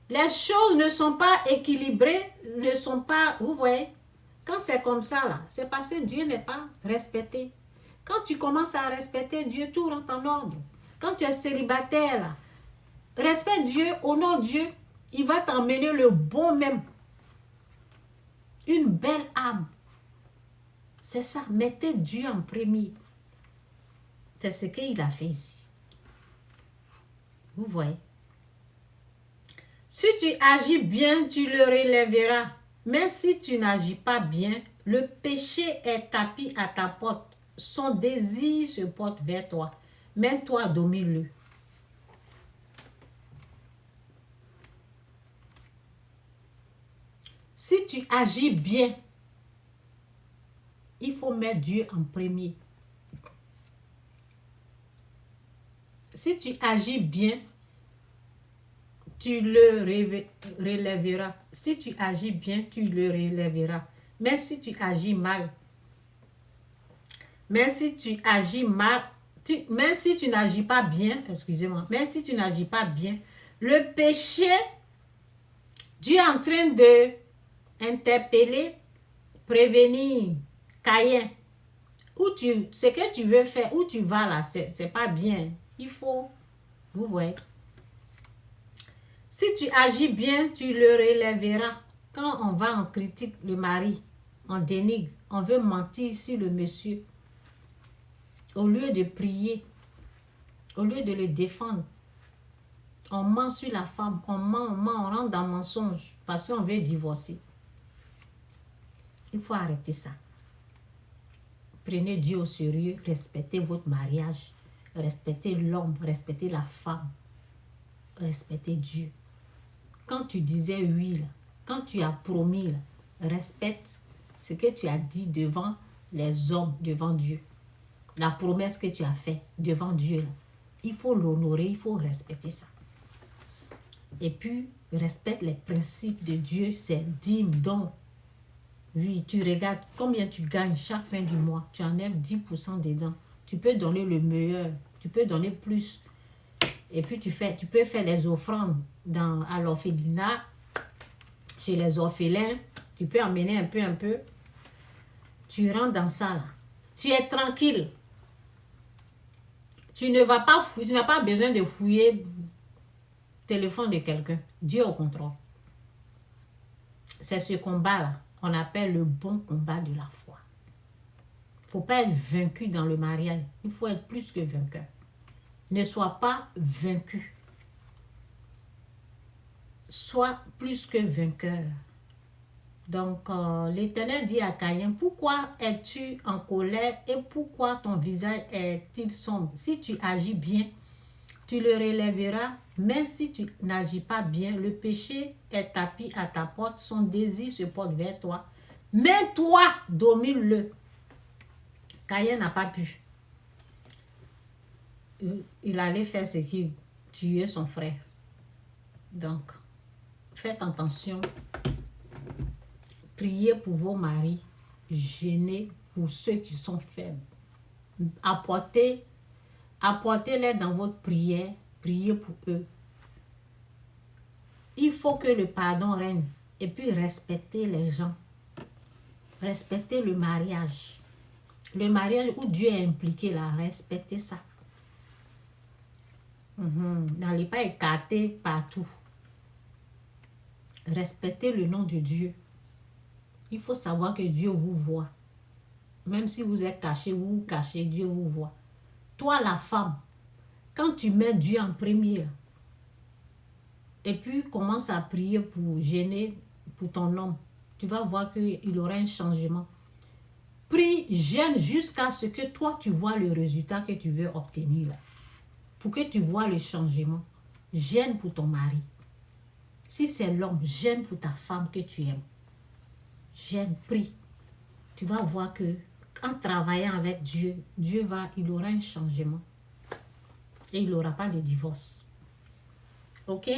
[SPEAKER 1] Les choses ne sont pas équilibrées, ne sont pas, vous voyez, quand c'est comme ça là, c'est parce que Dieu n'est pas respecté. Quand tu commences à respecter Dieu, tout rentre en ordre. Quand tu es célibataire là, respecte Dieu, honore Dieu, il va t'emmener le bon même. Une belle âme. C'est ça, mettez Dieu en premier. C'est ce qu'il a fait ici. Vous voyez. Si tu agis bien, tu le relèveras. Mais si tu n'agis pas bien, le péché est tapis à ta porte. Son désir se porte vers toi. Mais toi, domine-le. Si tu agis bien, il faut mettre Dieu en premier. Si tu agis bien, tu le relèveras. Si tu agis bien, tu le relèveras. Mais si tu agis mal, Même si tu n'agis pas bien, excusez-moi, même si tu n'agis pas bien, le péché, Dieu est en train de interpeller, prévenir Caïn. Ce que tu veux faire, où tu vas là, c'est pas bien. Il faut, vous voyez. Si tu agis bien, tu le relèveras. Quand on va en critique le mari, on dénigre, on veut mentir sur le monsieur, au lieu de prier, au lieu de le défendre, on ment sur la femme, on rentre dans le mensonge parce qu'on veut divorcer. Il faut arrêter ça. Prenez Dieu au sérieux, respectez votre mariage, respectez l'homme, respectez la femme, respectez Dieu. Quand tu disais oui, là, quand tu as promis, là, respecte ce que tu as dit devant les hommes, devant Dieu. La promesse que tu as faite devant Dieu, là, il faut l'honorer, il faut respecter ça. Et puis, respecte les principes de Dieu, c'est dîme, donc. Oui, tu regardes combien tu gagnes chaque fin du mois. Tu enlèves 10% dedans. Tu peux donner le meilleur. Tu peux donner plus. Et puis, tu peux faire les offrandes à l'orphelinat, chez les orphelins. Tu peux emmener un peu. Tu rentres dans ça, là. Tu es tranquille. Tu ne vas pas fouiller. Tu n'as pas besoin de fouiller le téléphone de quelqu'un. Dieu au contrôle. C'est ce combat-là. On appelle le bon combat de la foi. Il ne faut pas être vaincu dans le mariage. Il faut être plus que vainqueur. Ne sois pas vaincu. Sois plus que vainqueur. Donc, l'Éternel dit à Caïn, pourquoi es-tu en colère et pourquoi ton visage est-il sombre? Si tu agis bien, tu le relèveras, mais si tu n'agis pas bien, le péché est tapis à ta porte, son désir se porte vers toi. Mais toi, domine-le. Caïn n'a pas pu. Il allait faire ce qui tuait son frère. Donc, faites attention. Priez pour vos maris. Jeûnez pour ceux qui sont faibles. Apportez-les dans votre prière. Priez pour eux. Il faut que le pardon règne. Et puis respectez les gens. Respectez le mariage. Le mariage où Dieu est impliqué là, respectez ça. N'allez pas écarter partout. Respectez le nom de Dieu. Il faut savoir que Dieu vous voit. Même si vous êtes caché, vous vous cachez, Dieu vous voit. Toi, la femme, quand tu mets Dieu en premier, et puis commence à prier pour gêner pour ton homme, tu vas voir qu'il aura un changement. Prie, gêne jusqu'à ce que toi, tu vois le résultat que tu veux obtenir. Là. Pour que tu vois le changement. Gêne pour ton mari. Si c'est l'homme, gêne pour ta femme que tu aimes. Gêne, prie. Tu vas voir que en travaillant avec Dieu, il aura un changement. Et il n'aura pas de divorce. Ok?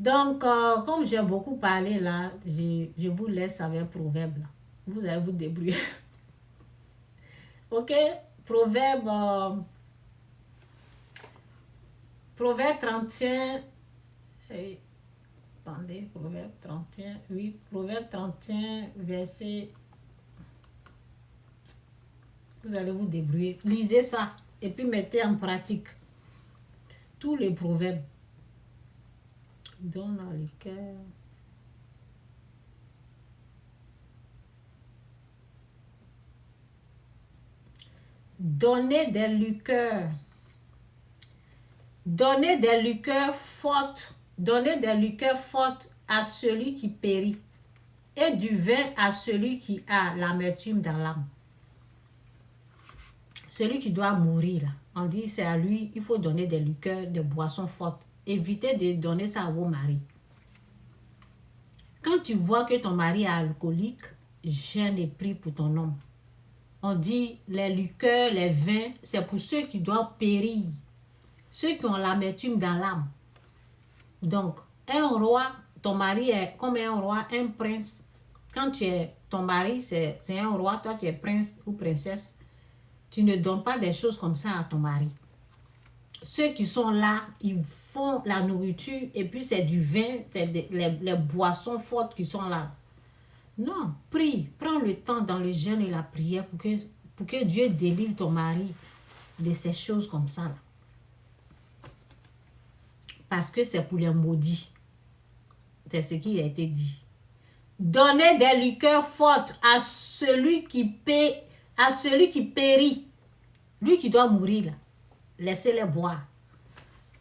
[SPEAKER 1] Donc, comme j'ai beaucoup parlé là, je vous laisse avec un proverbe là. Vous allez vous débrouiller. Ok? Proverbe 31. Attendez, Proverbe 31, 8. Proverbe 31, verset. Vous allez vous débrouiller. Lisez ça et puis mettez en pratique tous les proverbes. Donne dans les cœurs. Donnez des liqueurs. Donnez des liqueurs fortes. Donnez des liqueurs fortes à celui qui périt et du vin à celui qui a l'amertume dans l'âme. Celui qui doit mourir, là, on dit c'est à lui, il faut donner des liqueurs, des boissons fortes. Évitez de donner ça à vos maris. Quand tu vois que ton mari est alcoolique, gêne et prie pour ton homme. On dit les liqueurs, les vins, c'est pour ceux qui doivent périr. Ceux qui ont l'amertume dans l'âme. Donc, un roi, ton mari est comme un roi, un prince. Quand tu es, ton mari, c'est un roi, toi tu es prince ou princesse. Tu ne donnes pas des choses comme ça à ton mari. Ceux qui sont là, ils font la nourriture et puis c'est du vin, c'est les boissons fortes qui sont là. Non, prie, prends le temps dans le jeûne et la prière pour que Dieu délivre ton mari de ces choses comme ça. Là. Parce que c'est pour les maudits. C'est ce qui a été dit. Donnez des liqueurs fortes à celui qui périt. Lui qui doit mourir là. Laissez-les boire.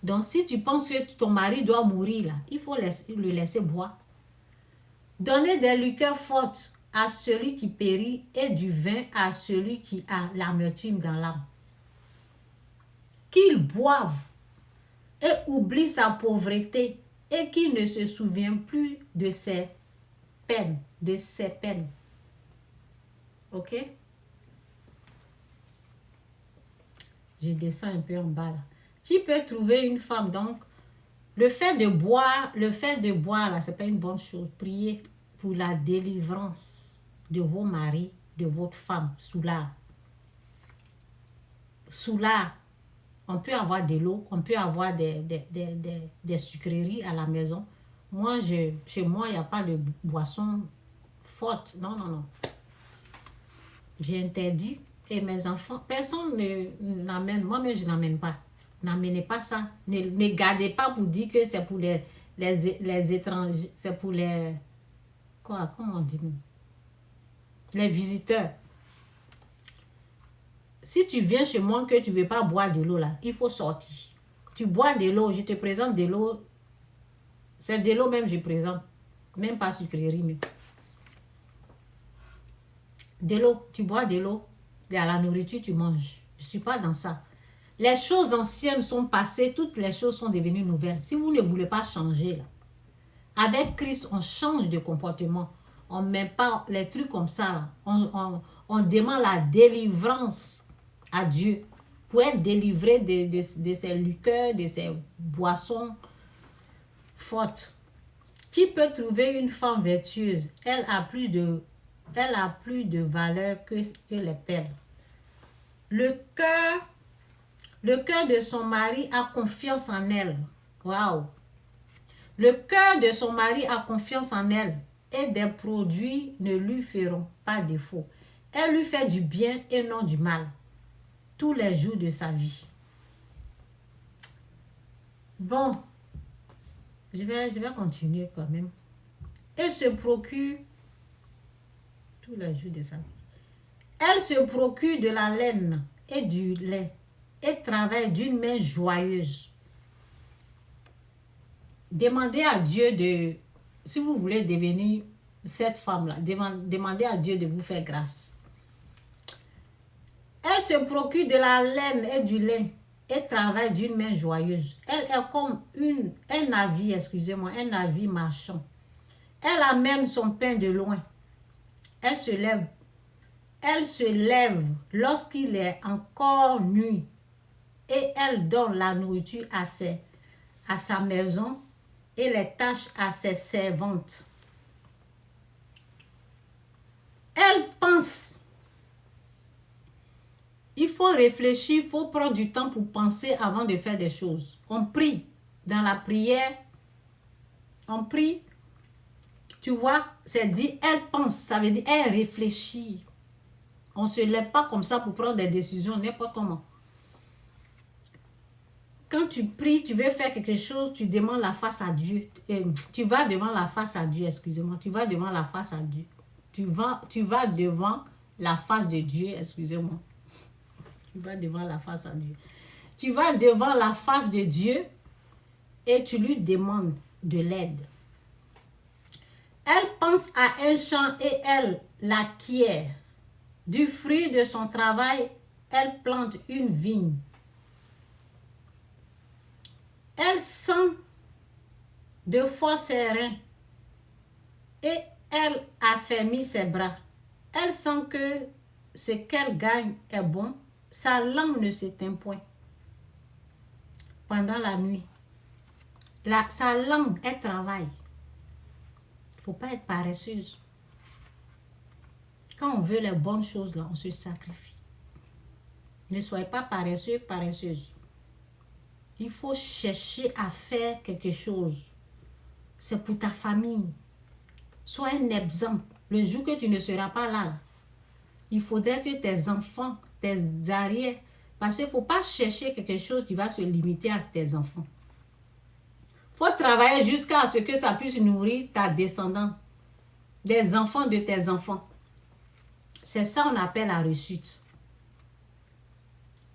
[SPEAKER 1] Donc si tu penses que ton mari doit mourir là, il faut le laisser boire. Donnez des liqueurs fortes à celui qui périt et du vin à celui qui a l'amertume dans l'âme. Qu'il boive et oublie sa pauvreté et qu'il ne se souvient plus de ses peines, Ok? Je descends un peu en bas là. Qui peut trouver une femme donc? Le fait de boire là, c'est pas une bonne chose. Priez pour la délivrance de vos maris, de votre femme, Soula. On peut avoir de l'eau, on peut avoir des sucreries à la maison. Moi, chez moi, il n'y a pas de boisson forte. Non. J'ai interdit. Et mes enfants, personne n'amène. Moi-même, je n'amène pas. N'amenez pas ça. Ne gardez pas pour dire que c'est pour les étrangers. C'est pour les... Comment on dit? Les visiteurs. Si tu viens chez moi que tu ne veux pas boire de l'eau là, il faut sortir. Tu bois de l'eau, je te présente de l'eau. C'est de l'eau même je présente. Même pas sucrerie. Mais... De l'eau, tu bois de l'eau. Et à la nourriture, tu manges. Je ne suis pas dans ça. Les choses anciennes sont passées, toutes les choses sont devenues nouvelles. Si vous ne voulez pas changer, là, avec Christ, on change de comportement. On ne met pas les trucs comme ça. Là. On demande la délivrance à Dieu pour être délivré de ces liqueurs, de ces boissons fortes. Qui peut trouver une femme vertueuse? Elle a plus de valeur que les perles. Le cœur de son mari a confiance en elle. Waouh! Le cœur de son mari a confiance en elle et des produits ne lui feront pas défaut. Elle lui fait du bien et non du mal tous les jours de sa vie. Bon, je vais continuer quand même. Elle se procure tous les jours de sa vie. Elle se procure de la laine et du lait et travaille d'une main joyeuse. Demandez à Dieu de, si vous voulez devenir cette femme-là, demandez à Dieu de vous faire grâce. Elle se procure de la laine et du lait et travaille d'une main joyeuse. Elle est comme un navire, un navire marchand. Elle amène son pain de loin. Elle se lève lorsqu'il est encore nuit et elle donne la nourriture à sa maison et les tâches à ses servantes. Elle pense. Il faut réfléchir, il faut prendre du temps pour penser avant de faire des choses. On prie. Dans la prière, on prie. Tu vois, c'est dit, elle pense. Ça veut dire, elle réfléchit. On ne se lève pas comme ça pour prendre des décisions, n'importe comment. Quand tu pries, tu veux faire quelque chose, tu demandes la face à Dieu. Tu vas devant la face à Dieu, excusez-moi. Tu vas devant la face à Dieu. Tu vas devant la face de Dieu, excusez-moi. Tu vas devant la face à Dieu. Tu vas devant la face de Dieu et tu lui demandes de l'aide. Elle pense à un champ et elle l'acquiert. Du fruit de son travail, elle plante une vigne. Elle sent de fois ses reins et elle affermit ses bras. Elle sent que ce qu'elle gagne est bon. Sa langue ne s'éteint point pendant la nuit. Sa langue, elle travaille. Il ne faut pas être paresseuse. Quand on veut les bonnes choses, là, on se sacrifie. Ne soyez pas paresseux, paresseuse. Il faut chercher à faire quelque chose. C'est pour ta famille. Sois un exemple. Le jour que tu ne seras pas là, il faudrait que tes enfants, tes arrières, parce qu'il ne faut pas chercher quelque chose qui va se limiter à tes enfants. Il faut travailler jusqu'à ce que ça puisse nourrir ta descendante, des enfants de tes enfants. C'est ça qu'on appelle la réussite.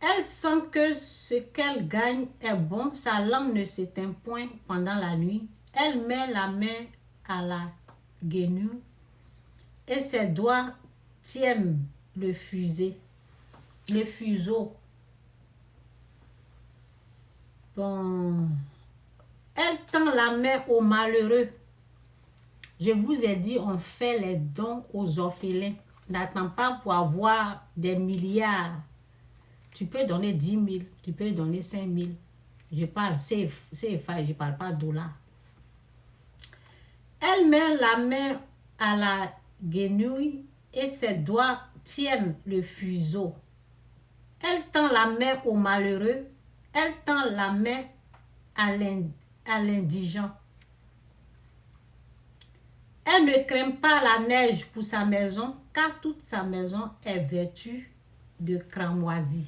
[SPEAKER 1] Elle sent que ce qu'elle gagne est bon, sa langue ne s'éteint point pendant la nuit. Elle met la main à la guenille et ses doigts tiennent le fuseau. Bon. Elle tend la main aux malheureux. Je vous ai dit, on fait les dons aux orphelins. N'attends pas pour avoir des milliards. Tu peux donner 10 000, tu peux donner 5 000. Je parle CFA, je ne parle pas dollars. Elle met la main à la guenille et ses doigts tiennent le fuseau. Elle tend la main aux malheureux. Elle tend la main à l'indigent. Elle ne craint pas la neige pour sa maison, car toute sa maison est vêtue de cramoisie.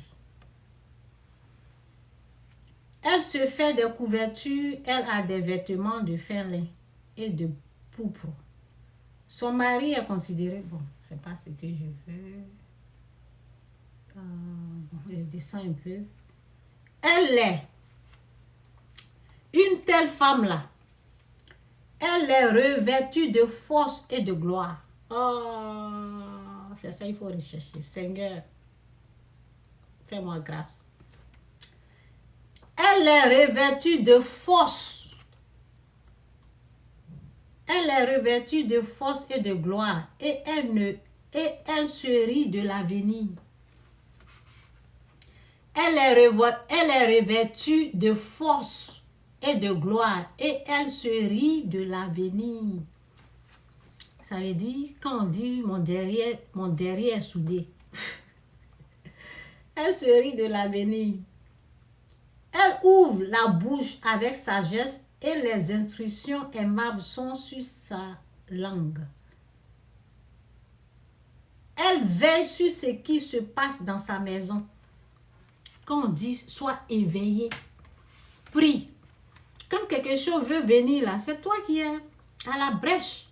[SPEAKER 1] Elle se fait des couvertures, elle a des vêtements de fin lin et de pourpre. Son mari est considéré, bon, c'est pas ce que je veux. Je descends un peu. Elle est une telle femme-là. Elle est revêtue de force et de gloire. Oh, c'est ça, il faut rechercher. Seigneur, fais-moi grâce. Elle est revêtue de force. Elle est revêtue de force et de gloire. Et elle se rit de l'avenir. Elle est revêtue de force et de gloire. Et elle se rit de l'avenir. Ça veut dire, quand on dit mon derrière est soudé. Elle se rit de l'avenir. Elle ouvre la bouche avec sagesse et les instructions aimables sont sur sa langue. Elle veille sur ce qui se passe dans sa maison. Quand on dit sois éveillé, prie. Quand quelque chose veut venir là, c'est toi qui es à la brèche,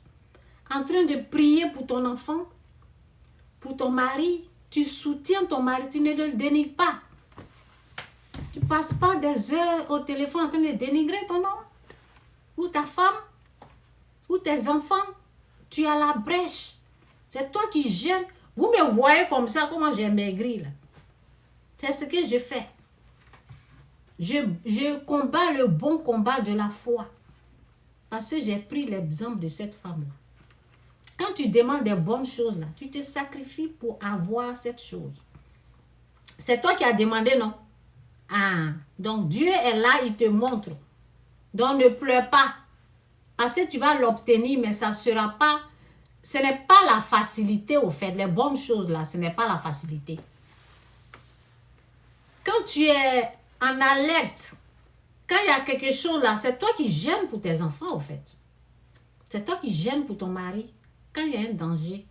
[SPEAKER 1] en train de prier pour ton enfant, pour ton mari. Tu soutiens ton mari, tu ne le dénigres pas. Tu ne passes pas des heures au téléphone en train de dénigrer ton homme, ou ta femme, ou tes enfants. Tu es à la brèche. C'est toi qui gênes. Vous me voyez comme ça, comment j'ai maigri là. C'est ce que je fais. Je combats le bon combat de la foi. Parce que j'ai pris l'exemple de cette femme-là. Quand tu demandes des bonnes choses là, tu te sacrifies pour avoir cette chose. C'est toi qui as demandé, non? Ah, donc Dieu est là, il te montre. Donc ne pleure pas. Parce que tu vas l'obtenir, mais ça sera pas... Ce n'est pas la facilité au fait. Les bonnes choses là, ce n'est pas la facilité. Quand tu es en alerte, quand il y a quelque chose là, c'est toi qui gênes pour tes enfants au fait. C'est toi qui gênes pour ton mari. Quand il y a un danger,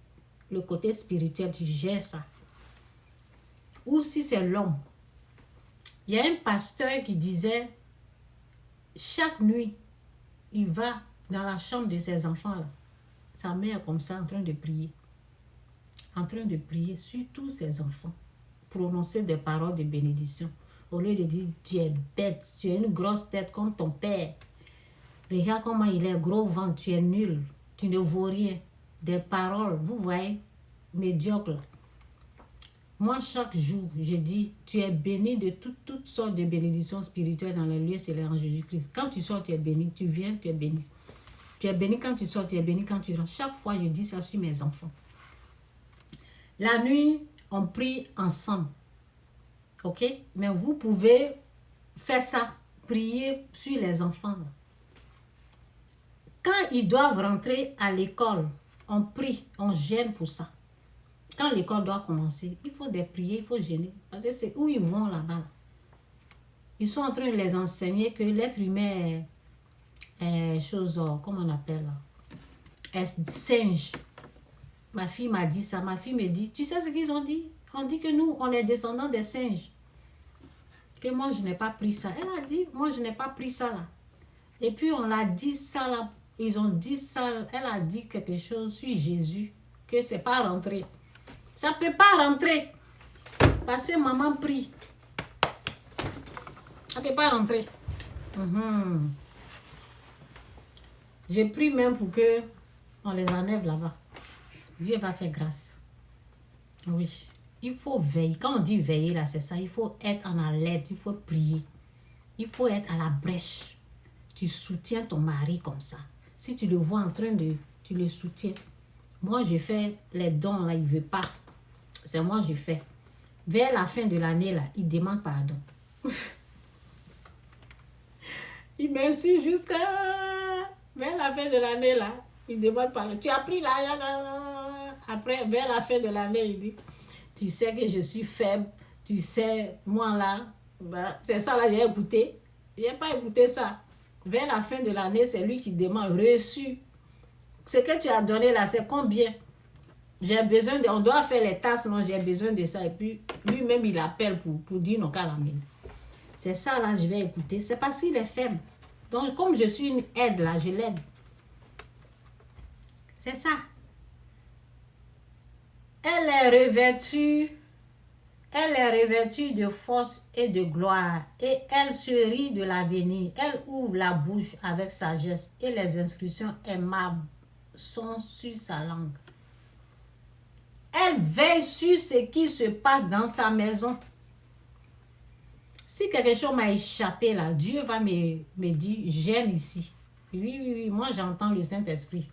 [SPEAKER 1] le côté spirituel, tu gères ça. Ou si c'est l'homme. Il y a un pasteur qui disait, chaque nuit, il va dans la chambre de ses enfants là. Sa mère comme ça en train de prier. En train de prier sur tous ses enfants. Prononcer des paroles de bénédiction. Au lieu de dire, tu es bête, tu as une grosse tête comme ton père. Regarde comment il est gros ventre, tu es nul, tu ne vaux rien. Des paroles, vous voyez, médiocres. Moi, chaque jour, je dis, tu es béni de toutes sortes de bénédictions spirituelles dans les lieux célèbres en Jésus-Christ. Quand tu sors, tu es béni. Tu viens, tu es béni. Tu es béni quand tu sors, tu es béni quand tu rentres. Chaque fois, je dis ça sur mes enfants. La nuit, on prie ensemble. OK? Mais vous pouvez faire ça, prier sur les enfants. Quand ils doivent rentrer à l'école, on prie, on gêne pour ça. Quand l'école doit commencer, il faut des prières, il faut gêner. Parce que c'est où ils vont là-bas. Ils sont en train de les enseigner que l'être humain est chose, comment on appelle là, est singe. Ma fille m'a dit ça. Ma fille me dit, tu sais ce qu'ils ont dit? On dit que nous, on est descendants des singes. Que moi, je n'ai pas pris ça. Elle a dit, moi, je n'ai pas pris ça là. Et puis, on l'a dit ça là. Ils ont dit ça. Elle a dit quelque chose sur Jésus. Que c'est pas rentré. Ça peut pas rentrer. Parce que maman prie. Ça peut pas rentrer. Je prie même pour que on les enlève là-bas. Dieu va faire grâce. Oui. Il faut veiller. Quand on dit veiller là, c'est ça. Il faut être en alerte. Il faut prier. Il faut être à la brèche. Tu soutiens ton mari comme ça. Si tu le vois en train de... Tu le soutiens. Moi, je fais les dons là. Il ne veut pas. C'est moi, je fais. Vers la fin de l'année là, il demande pardon. Il m'insulte jusqu'à... Vers la fin de l'année là, il demande pardon. Tu as pris là. Après, vers la fin de l'année, il dit... Tu sais que je suis faible. Tu sais, moi là, bah, c'est ça là, j'ai écouté. Je n'ai pas écouté ça. Vers la fin de l'année, c'est lui qui demande reçu. Ce que tu as donné là, c'est combien? J'ai besoin de... On doit faire les tasses, non, j'ai besoin de ça. Et puis, lui-même, il appelle pour dire non qu'à la mine. C'est ça là, je vais écouter. C'est parce qu'il est faible. Donc, comme je suis une aide là, je l'aide. C'est ça. Elle est revêtue de force et de gloire, et elle se rit de l'avenir. Elle ouvre la bouche avec sagesse, et les instructions aimables sont sur sa langue. Elle veille sur ce qui se passe dans sa maison. Si quelque chose m'a échappé là, Dieu va me dire, gêne ici. Oui, moi j'entends le Saint-Esprit.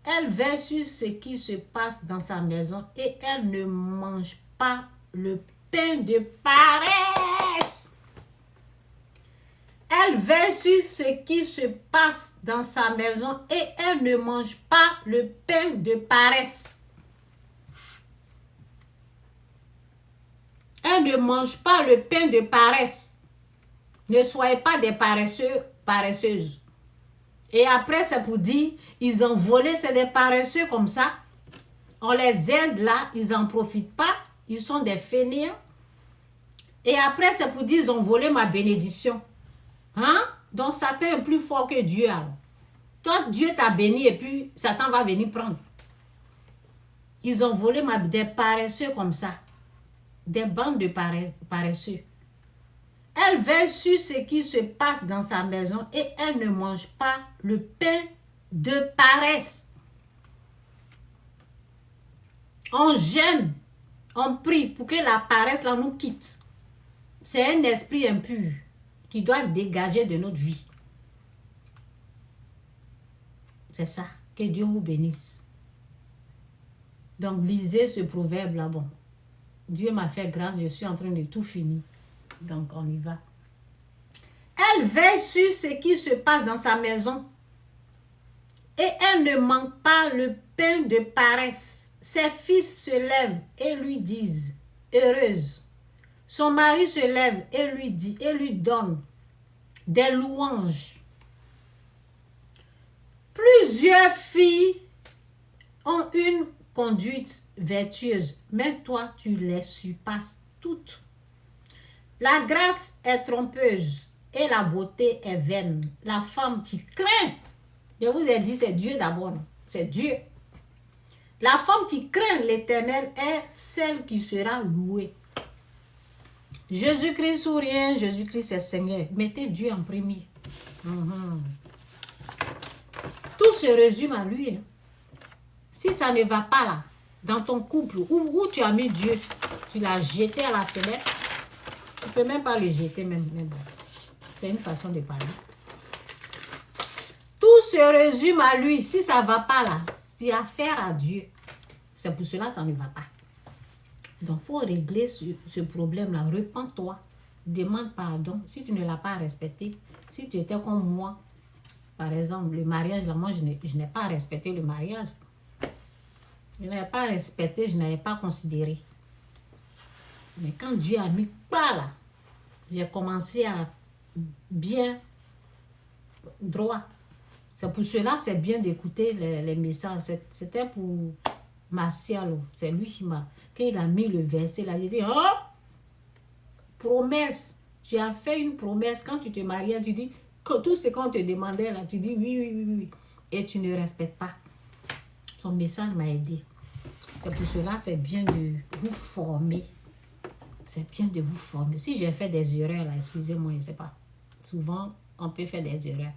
[SPEAKER 1] Elle veille sur ce qui se passe dans sa maison et elle ne mange pas le pain de paresse. Elle veille sur ce qui se passe dans sa maison et elle ne mange pas le pain de paresse. Elle ne mange pas le pain de paresse. Ne soyez pas des paresseux, paresseuses. Et après, c'est pour dire, ils ont volé, c'est des paresseux comme ça. On les aide là, ils n'en profitent pas. Ils sont des fainéants. Et après, c'est pour dire, ils ont volé ma bénédiction. Hein? Donc, Satan est plus fort que Dieu. Alors. Toi, Dieu t'a béni et puis Satan va venir prendre. Ils ont volé des paresseux comme ça. Des bandes de paresseux. Elle veille sur ce qui se passe dans sa maison et elle ne mange pas le pain de paresse. On gêne, on prie pour que la paresse là nous quitte. C'est un esprit impur qui doit dégager de notre vie. C'est ça. Que Dieu vous bénisse. Donc lisez ce proverbe là. Bon, Dieu m'a fait grâce, je suis en train de tout finir. Donc, on y va. Elle veille sur ce qui se passe dans sa maison. Et elle ne manque pas le pain de paresse. Ses fils se lèvent et lui disent, heureuse. Son mari se lève et lui donne des louanges. Plusieurs filles ont une conduite vertueuse, mais toi, tu les surpasses toutes. La grâce est trompeuse et la beauté est vaine. La femme qui craint, je vous ai dit, c'est Dieu d'abord, c'est Dieu. La femme qui craint l'Éternel est celle qui sera louée. Jésus-Christ ou rien, Jésus-Christ est Seigneur. Mettez Dieu en premier. Tout se résume à lui. Hein. Si ça ne va pas là, dans ton couple, où tu as mis Dieu, tu l'as jeté à la fenêtre, tu ne peux même pas le jeter, même bon. C'est une façon de parler. Tout se résume à lui. Si ça ne va pas là, tu as affaire à Dieu. C'est pour cela que ça ne va pas. Donc, il faut régler ce problème-là. Repends-toi. Demande pardon. Si tu ne l'as pas respecté, si tu étais comme moi, par exemple, le mariage, là, moi, je n'ai pas respecté le mariage. Je n'avais pas respecté, je n'avais pas considéré. Mais quand Dieu a mis pas là, j'ai commencé à bien droit. C'est pour cela, c'est bien d'écouter les messages. C'était pour Martial. C'est lui qui m'a... Quand il a mis le verset là, j'ai dit, oh, promesse. Tu as fait une promesse. Quand tu te mariais, tu dis, que tout ce qu'on te demandait là, tu dis oui, oui, oui, oui. Et tu ne respectes pas. Son message m'a aidé. C'est pour cela, c'est bien de vous former. C'est bien de vous former. Si j'ai fait des erreurs là, excusez-moi, je ne sais pas. Souvent, on peut faire des erreurs.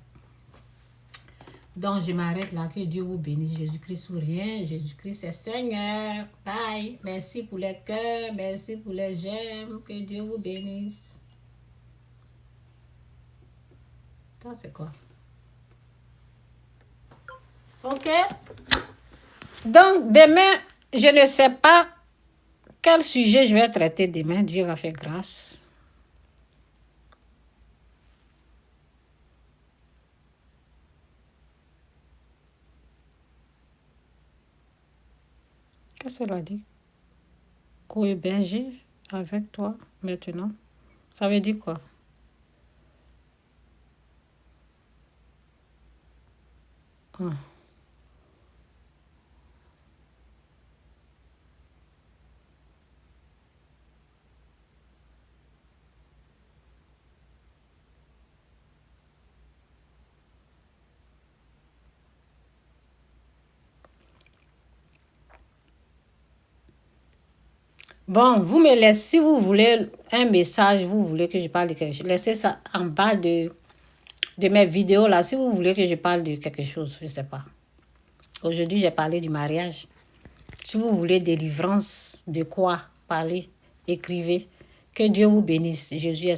[SPEAKER 1] Donc, je m'arrête là. Que Dieu vous bénisse. Jésus-Christ ou rien. Jésus-Christ est Seigneur. Bye. Merci pour les cœurs. Merci pour les j'aime. Que Dieu vous bénisse. Ça, c'est quoi? Ok. Donc, demain, je ne sais pas quel sujet je vais traiter demain. Dieu va faire grâce. Qu'est-ce qu'elle a dit? Co-héberger avec toi maintenant. Ça veut dire quoi? Ah. Bon, vous me laissez, si vous voulez un message, vous voulez que je parle de quelque chose, laissez ça en bas de mes vidéos là, si vous voulez que je parle de quelque chose, je ne sais pas. Aujourd'hui, j'ai parlé du mariage. Si vous voulez délivrance, de quoi parler, écrivez. Que Dieu vous bénisse. Jésus est